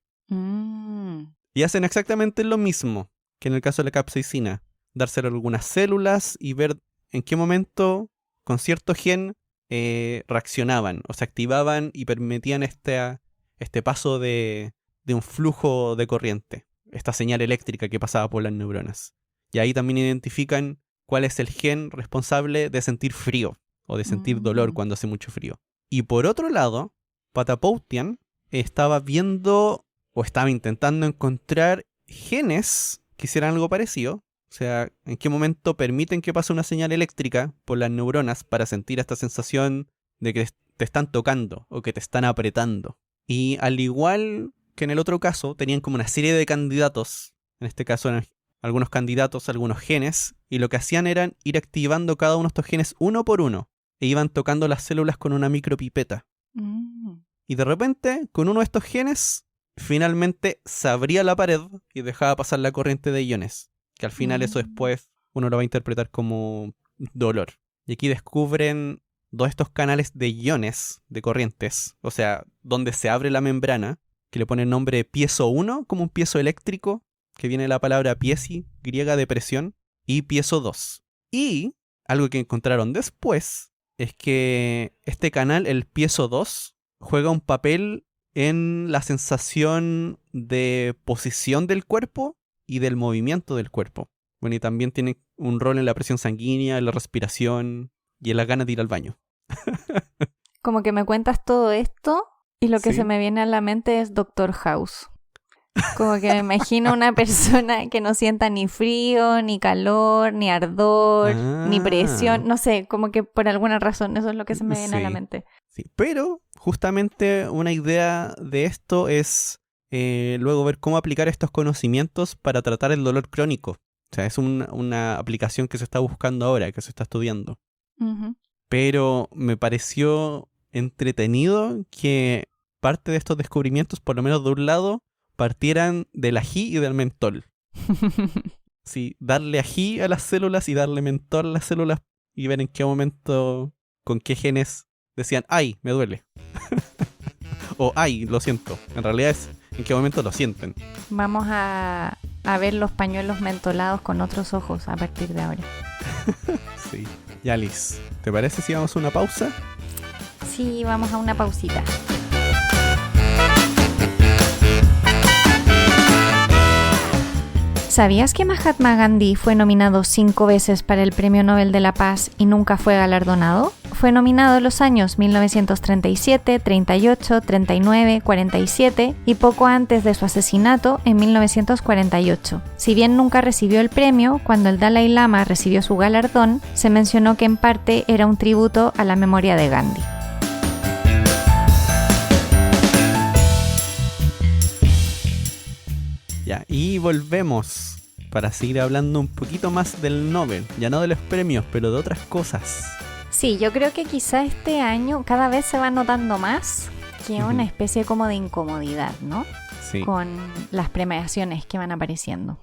Y hacen exactamente lo mismo que en el caso de la capsaicina. Dárselo a algunas células y ver en qué momento con cierto gen reaccionaban o se activaban y permitían este paso de un flujo de corriente, esta señal eléctrica que pasaba por las neuronas. Y ahí también identifican cuál es el gen responsable de sentir frío o de sentir dolor cuando hace mucho frío. Y por otro lado, Patapoutian estaba viendo o estaba intentando encontrar genes que hicieran algo parecido. O sea, en qué momento permiten que pase una señal eléctrica por las neuronas para sentir esta sensación de que te están tocando o que te están apretando. Y al igual que en el otro caso, tenían como una serie de candidatos. En este caso eran algunos candidatos, algunos genes. Y lo que hacían era ir activando cada uno de estos genes uno por uno. E iban tocando las células con una micropipeta. Y de repente, con uno de estos genes, finalmente se abría la pared y dejaba pasar la corriente de iones. Que al final eso después uno lo va a interpretar como dolor. Y aquí descubren dos de estos canales de iones, de corrientes, o sea, donde se abre la membrana, que le ponen nombre de piezo 1, como un piezo eléctrico, que viene de la palabra piesi, griega de presión, y piezo 2. Y algo que encontraron después es que este canal, el piezo 2, juega un papel en la sensación de posición del cuerpo y del movimiento del cuerpo. Bueno, y también tiene un rol en la presión sanguínea, en la respiración y en las ganas de ir al baño. Como que me cuentas todo esto y lo que Sí. se me viene a la mente es Doctor House. Como que me imagino una persona que no sienta ni frío, ni calor, ni ardor, ni presión. No sé, como que por alguna razón eso es lo que se me viene a la mente. Sí, pero justamente una idea de esto es luego ver cómo aplicar estos conocimientos para tratar el dolor crónico. O sea, es una aplicación que se está buscando ahora, que se está estudiando. Pero me pareció entretenido que parte de estos descubrimientos, por lo menos de un lado, partieran del ají y del mentol. Sí, darle ají a las células y darle mentol a las células y ver en qué momento, con qué genes decían, ¡ay, me duele! O ¡ay, lo siento! En realidad es en qué momento lo sienten. Vamos a ver los pañuelos mentolados con otros ojos a partir de ahora. Sí. Ya, Liz, ¿te parece si vamos a una pausa? Sí, vamos a una pausita. ¿Sabías que Mahatma Gandhi fue nominado 5 veces para el Premio Nobel de la Paz y nunca fue galardonado? Fue nominado en los años 1937, 38, 39, 47 y poco antes de su asesinato en 1948. Si bien nunca recibió el premio, cuando el Dalai Lama recibió su galardón, se mencionó que en parte era un tributo a la memoria de Gandhi. Ya, y volvemos para seguir hablando un poquito más del Nobel. Ya no de los premios, pero de otras cosas. Sí, yo creo que quizá este año cada vez se va notando más que una especie como de incomodidad, ¿no? Sí. Con las premiaciones que van apareciendo.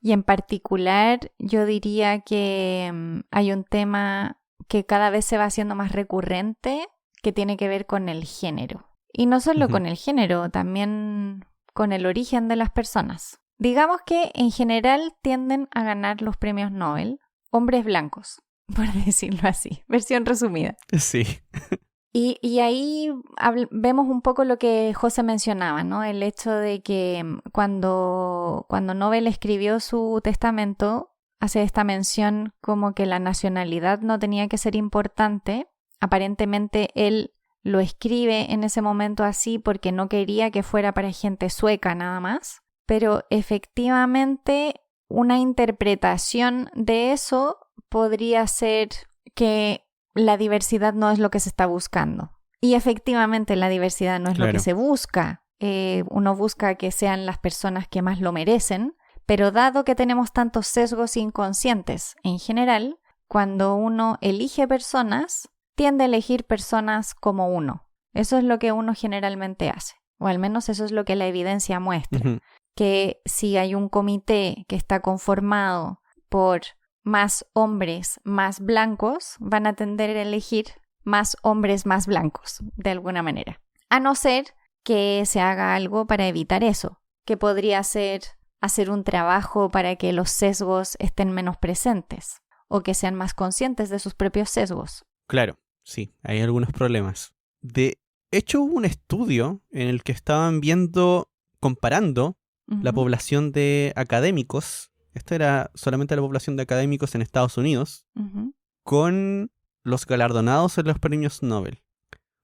Y en particular yo diría que hay un tema que cada vez se va haciendo más recurrente que tiene que ver con el género. Y no solo con el género, también con el origen de las personas. Digamos que en general tienden a ganar los premios Nobel hombres blancos, por decirlo así, versión resumida. Sí. Y ahí vemos un poco lo que José mencionaba, ¿no? El hecho de que cuando Nobel escribió su testamento, hace esta mención como que la nacionalidad no tenía que ser importante. Aparentemente él lo escribe en ese momento así porque no quería que fuera para gente sueca nada más. Pero efectivamente una interpretación de eso podría ser que la diversidad no es lo que se está buscando. Y efectivamente la diversidad no es lo que se busca. Uno busca que sean las personas que más lo merecen, pero dado que tenemos tantos sesgos inconscientes en general, cuando uno elige personas, tiende a elegir personas como uno. Eso es lo que uno generalmente hace, o al menos eso es lo que la evidencia muestra. Uh-huh. Que si hay un comité que está conformado por más hombres más blancos, van a tender a elegir más hombres más blancos, de alguna manera. A no ser que se haga algo para evitar eso, que podría ser hacer un trabajo para que los sesgos estén menos presentes o que sean más conscientes de sus propios sesgos. Claro, sí, hay algunos problemas. De hecho, hubo un estudio en el que estaban comparando uh-huh. la población de académicos. Esta era solamente la población de académicos en Estados Unidos, uh-huh. con los galardonados en los premios Nobel,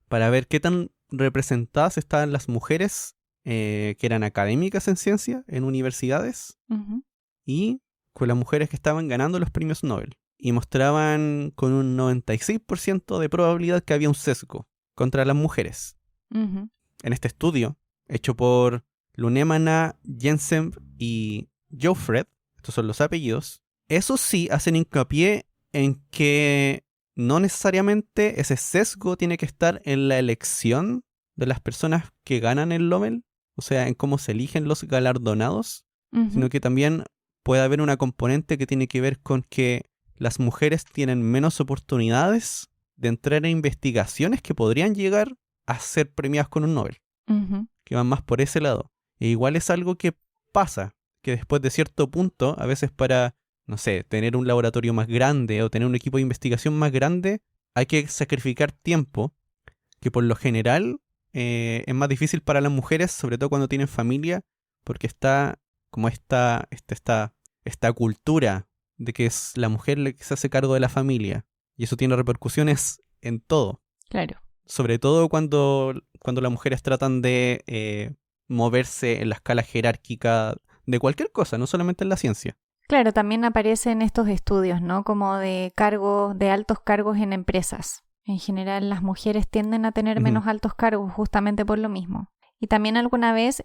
para ver qué tan representadas estaban las mujeres que eran académicas en ciencia, en universidades, uh-huh. y con las mujeres que estaban ganando los premios Nobel. Y mostraban con un 96% de probabilidad que había un sesgo contra las mujeres. Uh-huh. En este estudio, hecho por Lunemana, Jensen y Joe-Fred, estos son los apellidos, esos sí hacen hincapié en que no necesariamente ese sesgo tiene que estar en la elección de las personas que ganan el Nobel, o sea, en cómo se eligen los galardonados, uh-huh. sino que también puede haber una componente que tiene que ver con que las mujeres tienen menos oportunidades de entrar en investigaciones que podrían llegar a ser premiadas con un Nobel, uh-huh. que van más por ese lado. E igual es algo que pasa, que después de cierto punto, a veces para, no sé, tener un laboratorio más grande o tener un equipo de investigación más grande, hay que sacrificar tiempo, que por lo general es más difícil para las mujeres, sobre todo cuando tienen familia, porque está como esta cultura de que es la mujer la que se hace cargo de la familia, y eso tiene repercusiones en todo. Claro. Sobre todo cuando las mujeres tratan de moverse en la escala jerárquica de cualquier cosa, no solamente en la ciencia. Claro, también aparecen estos estudios, ¿no? Como de altos cargos en empresas. En general, las mujeres tienden a tener uh-huh. menos altos cargos justamente por lo mismo. Y también alguna vez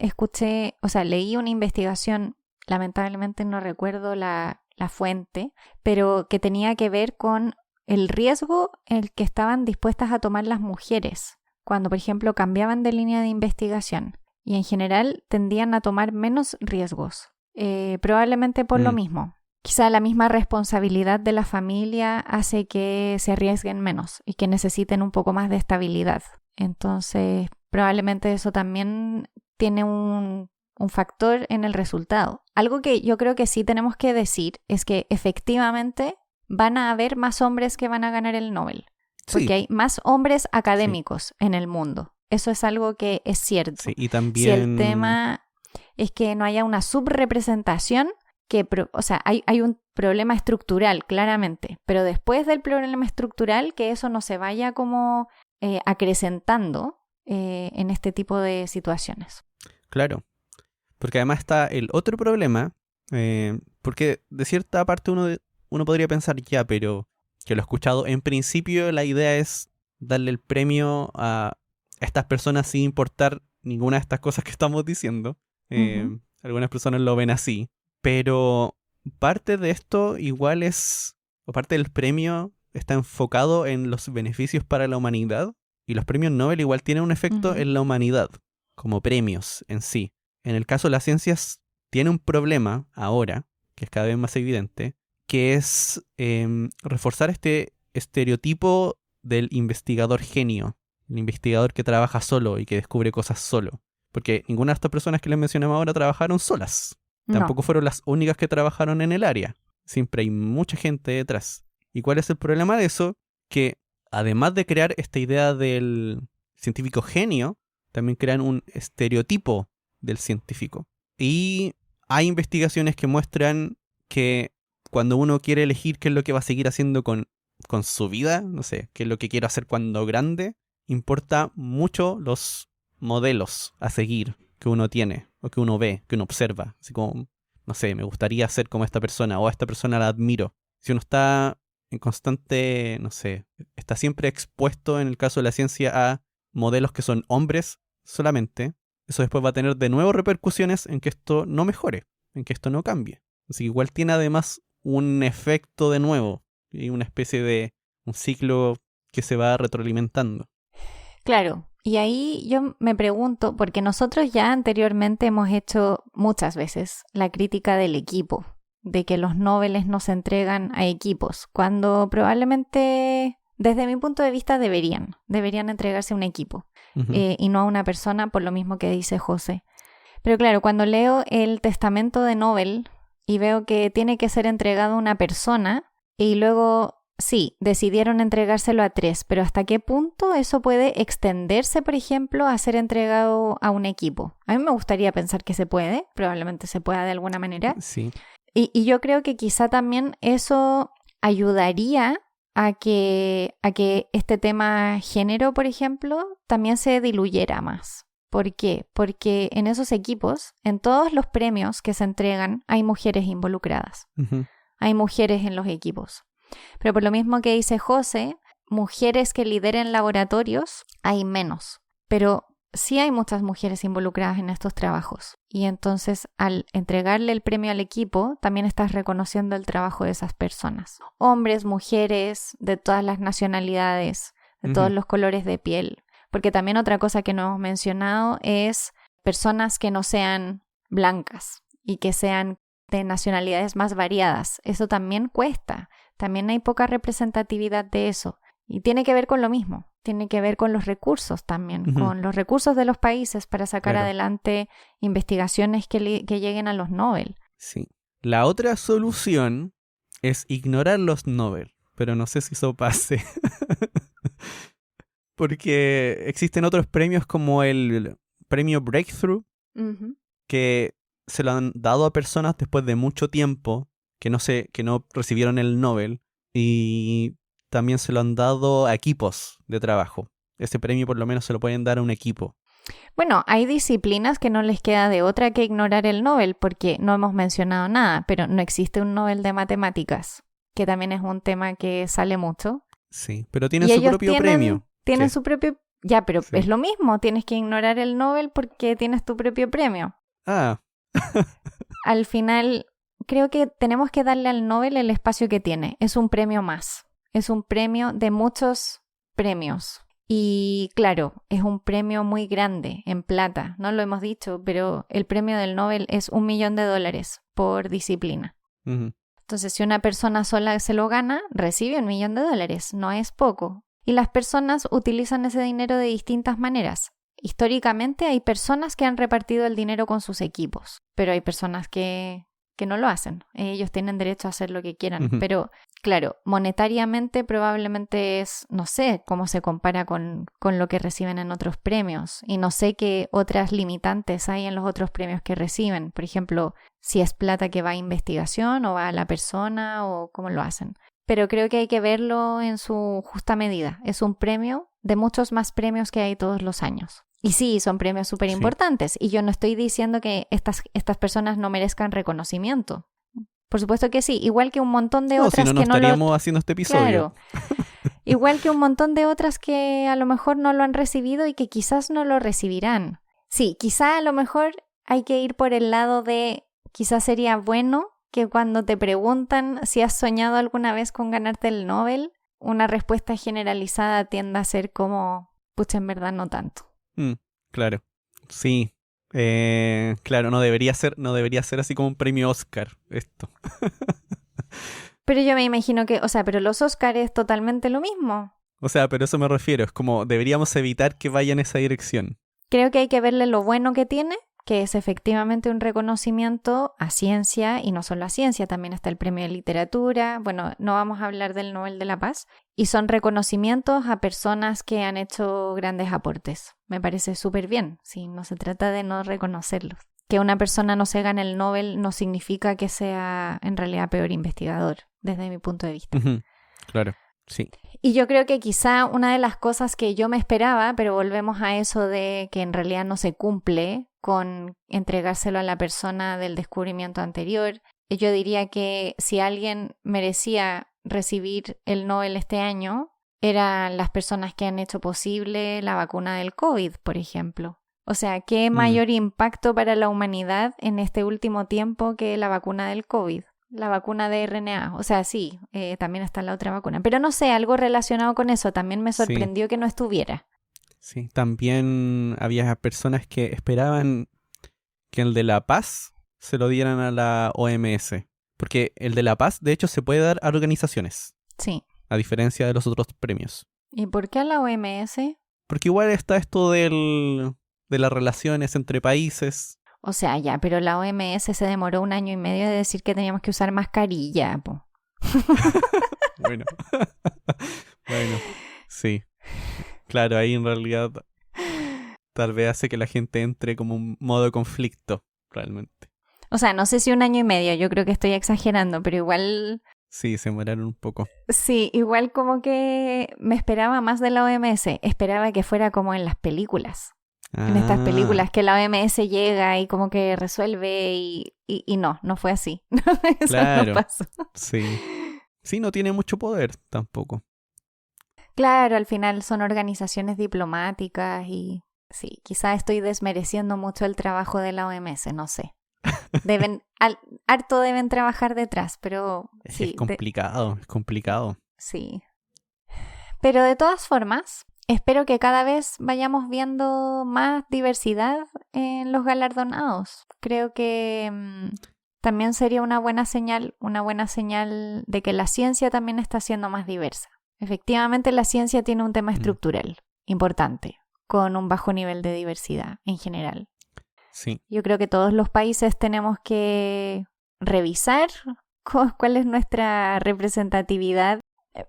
leí una investigación, lamentablemente no recuerdo la fuente, pero que tenía que ver con el riesgo el que estaban dispuestas a tomar las mujeres cuando, por ejemplo, cambiaban de línea de investigación. Y en general tendían a tomar menos riesgos, probablemente por lo mismo. Quizá la misma responsabilidad de la familia hace que se arriesguen menos y que necesiten un poco más de estabilidad. Entonces, probablemente eso también tiene un factor en el resultado. Algo que yo creo que sí tenemos que decir es que efectivamente van a haber más hombres que van a ganar el Nobel. Porque sí. hay más hombres académicos sí. en el mundo. Eso es algo que es cierto. Sí, y también... Si el tema es que no haya una subrepresentación, hay un problema estructural, claramente. Pero después del problema estructural, que eso no se vaya como acrecentando en este tipo de situaciones. Claro. Porque además está el otro problema, porque de cierta parte uno podría pensar ya, pero que lo he escuchado, en principio la idea es darle el premio a estas personas sin importar ninguna de estas cosas que estamos diciendo. Uh-huh. Algunas personas lo ven así, pero parte de esto igual o parte del premio está enfocado en los beneficios para la humanidad, y los premios Nobel igual tienen un efecto uh-huh. en la humanidad, como premios en sí. En el caso de las ciencias tiene un problema ahora, que es cada vez más evidente, que es reforzar este estereotipo del investigador genio, el investigador que trabaja solo y que descubre cosas solo. Porque ninguna de estas personas que les mencionamos ahora trabajaron solas. No. Tampoco fueron las únicas que trabajaron en el área. Siempre hay mucha gente detrás. ¿Y cuál es el problema de eso? Que además de crear esta idea del científico genio, también crean un estereotipo del científico. Y hay investigaciones que muestran que cuando uno quiere elegir qué es lo que va a seguir haciendo con su vida, no sé, qué es lo que quiero hacer cuando grande, importa mucho los modelos a seguir que uno tiene, o que uno ve, que uno observa. Así como, no sé, me gustaría ser como esta persona, o a esta persona la admiro. Si uno está en constante, no sé, está siempre expuesto, en el caso de la ciencia, a modelos que son hombres solamente, eso después va a tener de nuevo repercusiones en que esto no mejore, en que esto no cambie. Así que igual tiene además un efecto de nuevo, y una especie de un ciclo que se va retroalimentando. Claro, y ahí yo me pregunto, porque nosotros ya anteriormente hemos hecho muchas veces la crítica del equipo, de que los Nobeles no se entregan a equipos, cuando probablemente, desde mi punto de vista, deberían entregarse a un equipo, y no a una persona, por lo mismo que dice José. Pero claro, cuando leo el testamento de Nobel y veo que tiene que ser entregado a una persona, y luego sí, decidieron entregárselo a 3, pero ¿hasta qué punto eso puede extenderse, por ejemplo, a ser entregado a un equipo? A mí me gustaría pensar que se puede, probablemente se pueda de alguna manera. Sí. Y yo creo que quizá también eso ayudaría a que este tema género, por ejemplo, también se diluyera más. ¿Por qué? Porque en esos equipos, en todos los premios que se entregan, hay mujeres involucradas. Uh-huh. Hay mujeres en los equipos. Pero por lo mismo que dice José, mujeres que lideren laboratorios, hay menos. Pero sí hay muchas mujeres involucradas en estos trabajos. Y entonces, al entregarle el premio al equipo, también estás reconociendo el trabajo de esas personas. Hombres, mujeres, de todas las nacionalidades, de todos los colores de piel. Porque también otra cosa que no hemos mencionado es personas que no sean blancas y que sean de nacionalidades más variadas. Eso también cuesta. También hay poca representatividad de eso. Y tiene que ver con lo mismo. Tiene que ver con los recursos también, con los recursos de los países para sacar adelante investigaciones que lleguen a los Nobel. Sí. La otra solución es ignorar los Nobel, pero no sé si eso pase. Porque existen otros premios como el premio Breakthrough, que se lo han dado a personas después de mucho tiempo que no recibieron el Nobel, y también se lo han dado a equipos de trabajo. Ese premio por lo menos se lo pueden dar a un equipo. Bueno, hay disciplinas que no les queda de otra que ignorar el Nobel, porque no hemos mencionado nada, pero no existe un Nobel de matemáticas, que también es un tema que mucho. Sí, pero tienen su propio premio. Tienen su propio... Ya, pero es lo mismo, tienes que ignorar el Nobel porque tienes tu propio premio. Ah. Al final, creo que tenemos que darle al Nobel el espacio que tiene. Es un premio más. Es un premio de muchos premios. Y claro, es un premio muy grande, en plata. No lo hemos dicho, pero el premio del Nobel es $1 millón por disciplina. Uh-huh. Entonces, si una persona sola se lo gana, recibe $1 millón. No es poco. Y las personas utilizan ese dinero de distintas maneras. Históricamente hay personas que han repartido el dinero con sus equipos, pero hay personas que no lo hacen. Ellos tienen derecho a hacer lo que quieran. Uh-huh. Pero, claro, monetariamente probablemente es, no sé cómo se compara con lo que reciben en otros premios. Y no sé qué otras limitantes hay en los otros premios que reciben. Por ejemplo, si es plata que va a investigación o va a la persona o cómo lo hacen. Pero creo que hay que verlo en su justa medida. Es un premio de muchos más premios que hay todos los años. Y sí, son premios súper importantes. Sí. Y yo no estoy diciendo que estas personas no merezcan reconocimiento. Por supuesto que sí. Igual que un montón de otras si no, que no estaríamos haciendo este episodio. Claro. Igual que un montón de otras que a lo mejor no lo han recibido y que quizás no lo recibirán. Sí, quizá a lo mejor hay que ir por el lado de quizás sería bueno que cuando te preguntan si has soñado alguna vez con ganarte el Nobel, una respuesta generalizada tiende a ser como, pucha, en verdad no tanto. Claro, sí. Claro, no debería ser así como un premio Oscar esto. Pero yo me imagino que, pero los Oscars es totalmente lo mismo. Pero eso me refiero, es como deberíamos evitar que vaya en esa dirección. Creo que hay que verle lo bueno que tiene, que es efectivamente un reconocimiento a ciencia, y no solo a ciencia, también está el premio de literatura. Bueno, no vamos a hablar del Nobel de la Paz. Y son reconocimientos a personas que han hecho grandes aportes. Me parece súper bien, sí, no se trata de no reconocerlos. Que una persona no se gane el Nobel no significa que sea en realidad peor investigador, desde mi punto de vista. Claro, sí. Y yo creo que quizá una de las cosas que yo me esperaba, pero volvemos a eso de que en realidad no se cumple con entregárselo a la persona del descubrimiento anterior, yo diría que si alguien merecía recibir el Nobel este año, eran las personas que han hecho posible la vacuna del COVID, por ejemplo. O sea, ¿qué mayor impacto para la humanidad en este último tiempo que la vacuna del COVID? La vacuna de RNA. O sea, sí, también está la otra vacuna. Pero no sé, algo relacionado con eso. También me sorprendió que no estuviera. Sí, también había personas que esperaban que el de la paz se lo dieran a la OMS. Porque el de la paz, de hecho, se puede dar a organizaciones. Sí. A diferencia de los otros premios. ¿Y por qué a la OMS? Porque igual está esto de las relaciones entre países. O sea, ya, pero la OMS se demoró 1 año y medio de decir que teníamos que usar mascarilla, po. Bueno. Bueno, sí. Claro, ahí en realidad tal vez hace que la gente entre como un modo de conflicto, realmente. O sea, no sé si 1 año y medio, yo creo que estoy exagerando, pero igual... Sí, se demoraron un poco. Sí, igual como que me esperaba más de la OMS. Esperaba que fuera como en las películas. En estas películas que la OMS llega y como que resuelve y no fue así. Eso claro, no pasó. Sí. Sí, no tiene mucho poder tampoco. Claro, al final son organizaciones diplomáticas y sí, quizás estoy desmereciendo mucho el trabajo de la OMS, no sé. Harto deben trabajar detrás, pero sí. Es complicado, es complicado. Sí. Pero de todas formas, espero que cada vez vayamos viendo más diversidad en los galardonados. Creo que también sería una buena señal de que la ciencia también está siendo más diversa. Efectivamente, la ciencia tiene un tema estructural importante, con un bajo nivel de diversidad en general. Sí. Yo creo que todos los países tenemos que revisar cuál es nuestra representatividad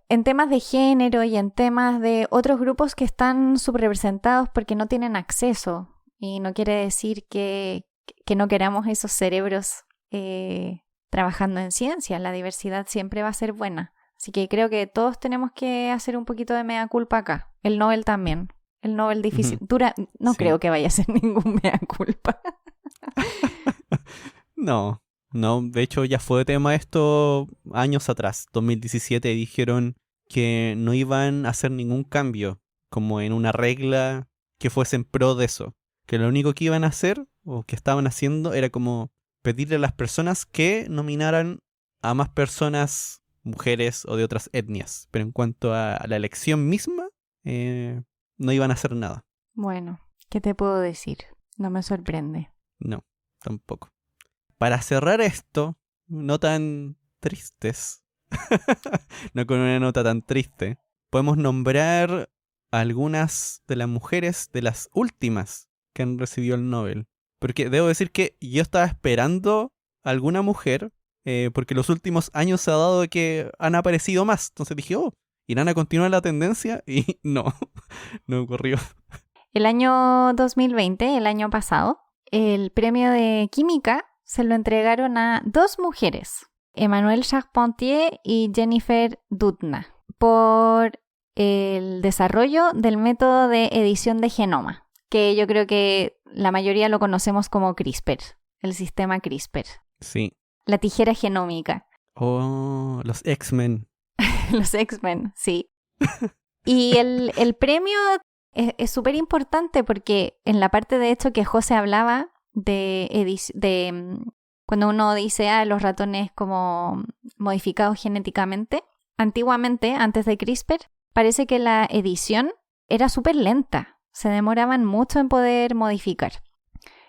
en temas de género y en temas de otros grupos que están subrepresentados porque no tienen acceso. Y no quiere decir que no queramos esos cerebros trabajando en ciencia. La diversidad siempre va a ser buena. Así que creo que todos tenemos que hacer un poquito de mea culpa acá. El Nobel también. El Nobel difícil. No creo que vaya a ser ningún mea culpa. No. De hecho ya fue tema esto años atrás. 2017 dijeron que no iban a hacer ningún cambio como en una regla que fuese en pro de eso. Que lo único que iban a hacer o que estaban haciendo era como pedirle a las personas que nominaran a más personas, mujeres o de otras etnias. Pero en cuanto a la elección misma, no iban a hacer nada. Bueno, ¿qué te puedo decir? No me sorprende. No, tampoco. Para cerrar esto, no tan tristes, no con una nota tan triste, podemos nombrar a algunas de las mujeres de las últimas que han recibido el Nobel. Porque debo decir que yo estaba esperando a alguna mujer, porque los últimos años se ha dado que han aparecido más. Entonces dije, ¿irán a continuar la tendencia? Y no ocurrió. El año 2020, el año pasado, el premio de química se lo entregaron a 2 mujeres, Emmanuelle Charpentier y Jennifer Doudna, por el desarrollo del método de edición de genoma, que yo creo que la mayoría lo conocemos como CRISPR, el sistema CRISPR. Sí. La tijera genómica. Oh, los X-Men. Los X-Men, sí. Y el premio es súper importante porque en la parte de hecho que José hablaba de cuando uno dice los ratones como modificados genéticamente, antiguamente, antes de CRISPR, parece que la edición era súper lenta, se demoraban mucho en poder modificar.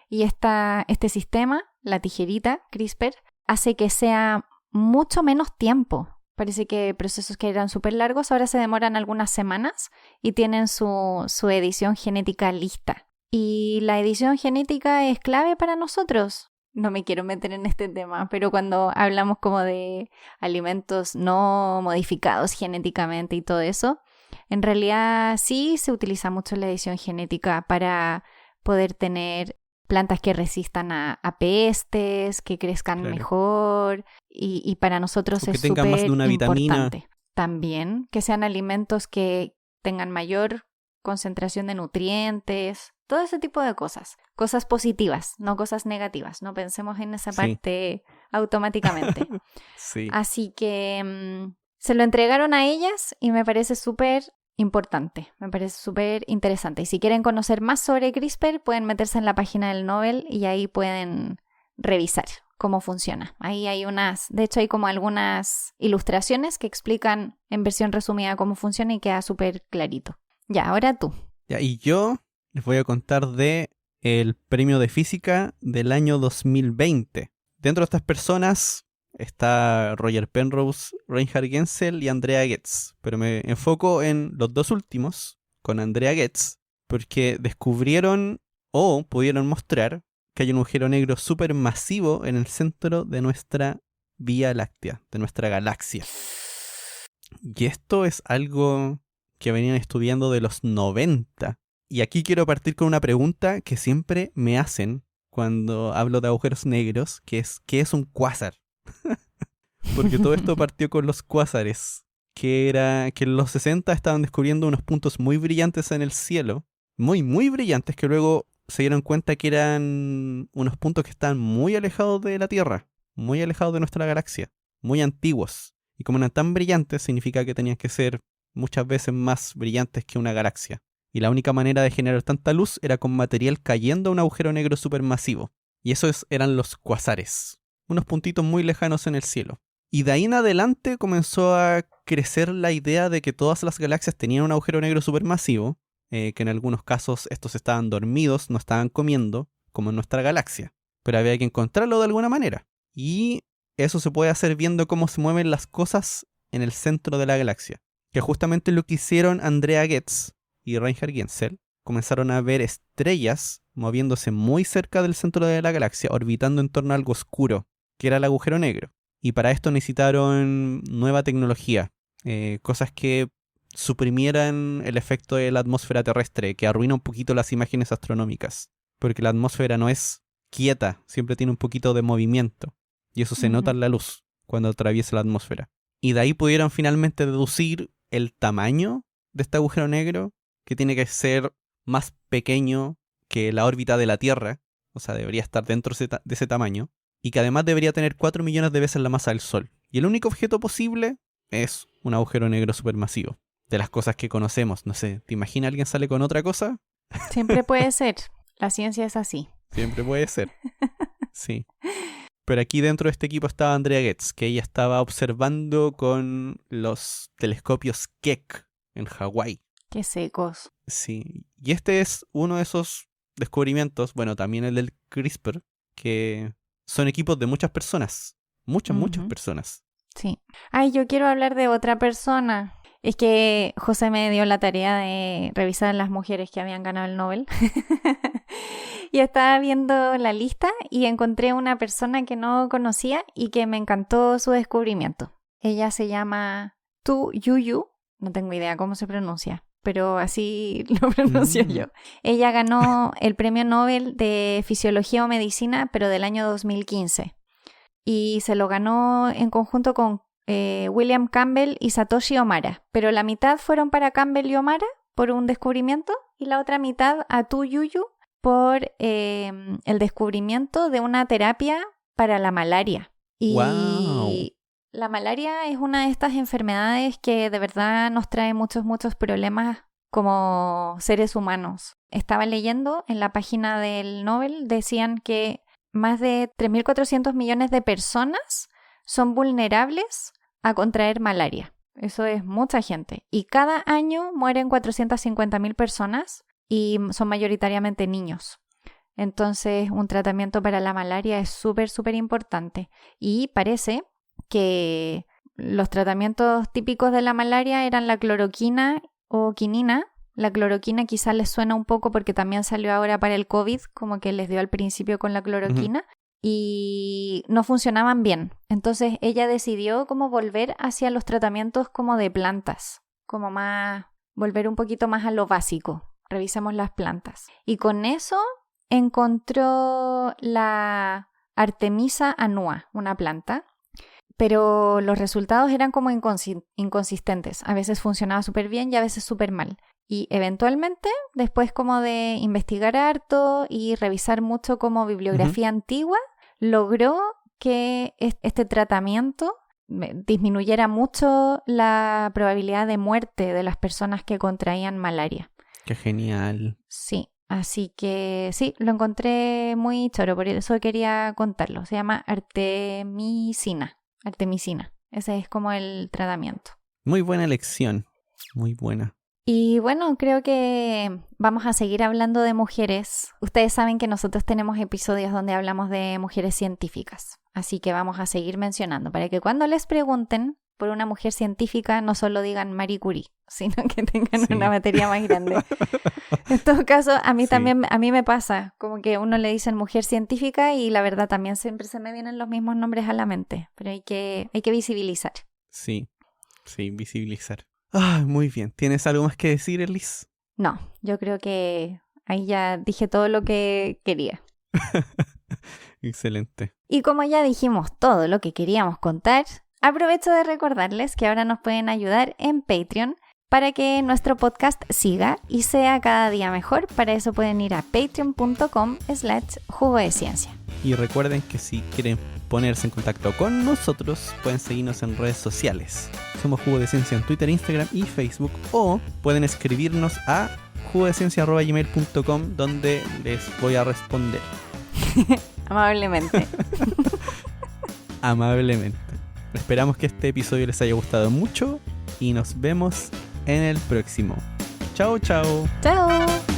Y este sistema, la tijerita CRISPR, hace que sea mucho menos tiempo. Parece que procesos que eran súper largos ahora se demoran algunas semanas y tienen su edición genética lista. Y la edición genética es clave para nosotros. no me quiero meter en este tema, pero cuando hablamos como de alimentos no modificados genéticamente y todo eso, en realidad sí se utiliza mucho la edición genética para poder tener plantas que resistan a pestes, que crezcan Claro. mejor y para nosotros O que es tengan más súper de una vitamina. importante. También que sean alimentos que tengan mayor concentración de nutrientes, todo ese tipo de cosas. Cosas positivas, no cosas negativas. No pensemos en esa Sí. parte automáticamente. Sí. Así que se lo entregaron a ellas y me parece súper importante, me parece súper interesante. Y si quieren conocer más sobre CRISPR, pueden meterse en la página del Nobel y ahí pueden revisar cómo funciona. Ahí hay de hecho hay como algunas ilustraciones que explican en versión resumida cómo funciona y queda súper clarito. Ya, ahora tú. Ya, y yo les voy a contar de el premio de física del año 2020. Dentro de estas personas está Roger Penrose, Reinhard Genzel y Andrea Ghez. Pero me enfoco en los dos últimos, con Andrea Ghez, porque descubrieron o pudieron mostrar que hay un agujero negro supermasivo en el centro de nuestra Vía Láctea, de nuestra galaxia. Y esto es algo que venían estudiando de los 90. Y aquí quiero partir con una pregunta que siempre me hacen cuando hablo de agujeros negros, que es ¿qué es un cuásar? Porque todo esto partió con los cuásares, que en los 60 estaban descubriendo unos puntos muy brillantes en el cielo, muy, muy brillantes, que luego se dieron cuenta que eran unos puntos que estaban muy alejados de la Tierra, muy alejados de nuestra galaxia, muy antiguos. Y como eran tan brillantes, significa que tenían que ser muchas veces más brillantes que una galaxia. Y la única manera de generar tanta luz era con material cayendo a un agujero negro supermasivo. Y esos eran los cuásares, unos puntitos muy lejanos en el cielo. Y de ahí en adelante comenzó a crecer la idea de que todas las galaxias tenían un agujero negro supermasivo, que en algunos casos estos estaban dormidos, no estaban comiendo, como en nuestra galaxia. Pero había que encontrarlo de alguna manera. Y eso se puede hacer viendo cómo se mueven las cosas en el centro de la galaxia. Que justamente lo que hicieron Andrea Ghez y Reinhard Genzel. Comenzaron a ver estrellas moviéndose muy cerca del centro de la galaxia, orbitando en torno a algo oscuro, que era el agujero negro. Y para esto necesitaron nueva tecnología, cosas que suprimieran el efecto de la atmósfera terrestre, que arruina un poquito las imágenes astronómicas. Porque la atmósfera no es quieta, siempre tiene un poquito de movimiento. Y eso se nota en la luz cuando atraviesa la atmósfera. Y de ahí pudieron finalmente deducir el tamaño de este agujero negro, que tiene que ser más pequeño que la órbita de la Tierra, o sea, debería estar dentro de ese tamaño, y que además debería tener 4 millones de veces la masa del Sol. Y el único objeto posible es un agujero negro supermasivo. De las cosas que conocemos, no sé, ¿te imaginas alguien sale con otra cosa? Siempre puede ser, la ciencia es así. Siempre puede ser, sí. Pero aquí dentro de este equipo estaba Andrea Ghez, que ella estaba observando con los telescopios Keck en Hawái. Qué secos. Sí, y este es uno de esos descubrimientos, bueno, también el del CRISPR, que son equipos de muchas personas, muchas personas. Sí. Ay, yo quiero hablar de otra persona. Es que José me dio la tarea de revisar las mujeres que habían ganado el Nobel. Y estaba viendo la lista y encontré una persona que no conocía y que me encantó su descubrimiento. Ella se llama Tu Yuyu, no tengo idea cómo se pronuncia, pero así lo pronuncio yo. Ella ganó el Premio Nobel de Fisiología o Medicina, pero del año 2015. Y se lo ganó en conjunto con William Campbell y Satoshi Ohara. Pero la mitad fueron para Campbell y Ohara por un descubrimiento y la otra mitad a Tu Yuyu por el descubrimiento de una terapia para la malaria. Y ¡Wow! la malaria es una de estas enfermedades que de verdad nos trae muchos problemas como seres humanos. Estaba leyendo en la página del Nobel, decían que más de 3.400 millones de personas son vulnerables a contraer malaria. Eso es mucha gente. Y cada año mueren 450.000 personas y son mayoritariamente niños. Entonces, un tratamiento para la malaria es súper importante. Y parece que los tratamientos típicos de la malaria eran la cloroquina o quinina. La cloroquina quizás les suena un poco porque también salió ahora para el COVID, como que les dio al principio con la cloroquina. y no funcionaban bien. Entonces ella decidió como volver hacia los tratamientos como de plantas, como más, volver un poquito más a lo básico. Revisemos las plantas. Y con eso encontró la Artemisa annua, una planta, pero los resultados eran como inconsistentes. A veces funcionaba súper bien y a veces súper mal. Y eventualmente, después como de investigar harto y revisar mucho como bibliografía antigua, logró que este tratamiento disminuyera mucho la probabilidad de muerte de las personas que contraían malaria. ¡Qué genial! Sí, así que sí, lo encontré muy choro, por eso quería contarlo. Se llama artemisina. Ese es como el tratamiento. Muy buena elección, muy buena. Y bueno, creo que vamos a seguir hablando de mujeres. Ustedes saben que nosotros tenemos episodios donde hablamos de mujeres científicas, así que vamos a seguir mencionando para que cuando les pregunten por una mujer científica no solo digan Marie Curie, sino que tengan una materia más grande. En todo caso, a mí también, a mí me pasa, como que uno le dicen mujer científica y la verdad también siempre se me vienen los mismos nombres a la mente, pero hay que visibilizar. Sí, visibilizar. Ah, muy bien. ¿Tienes algo más que decir, Elis? No, yo creo que ahí ya dije todo lo que quería. Excelente. Y como ya dijimos todo lo que queríamos contar, aprovecho de recordarles que ahora nos pueden ayudar en Patreon para que nuestro podcast siga y sea cada día mejor. Para eso pueden ir a patreon.com/jugo de ciencia. Y recuerden que si quieren ponerse en contacto con nosotros, pueden seguirnos en redes sociales. Somos Jugo de Ciencia en Twitter, Instagram y Facebook. O pueden escribirnos a jugodeciencia@gmail.com, donde les voy a responder. Amablemente. Amablemente. Esperamos que este episodio les haya gustado mucho y nos vemos en el próximo. Chao, chao. Chao.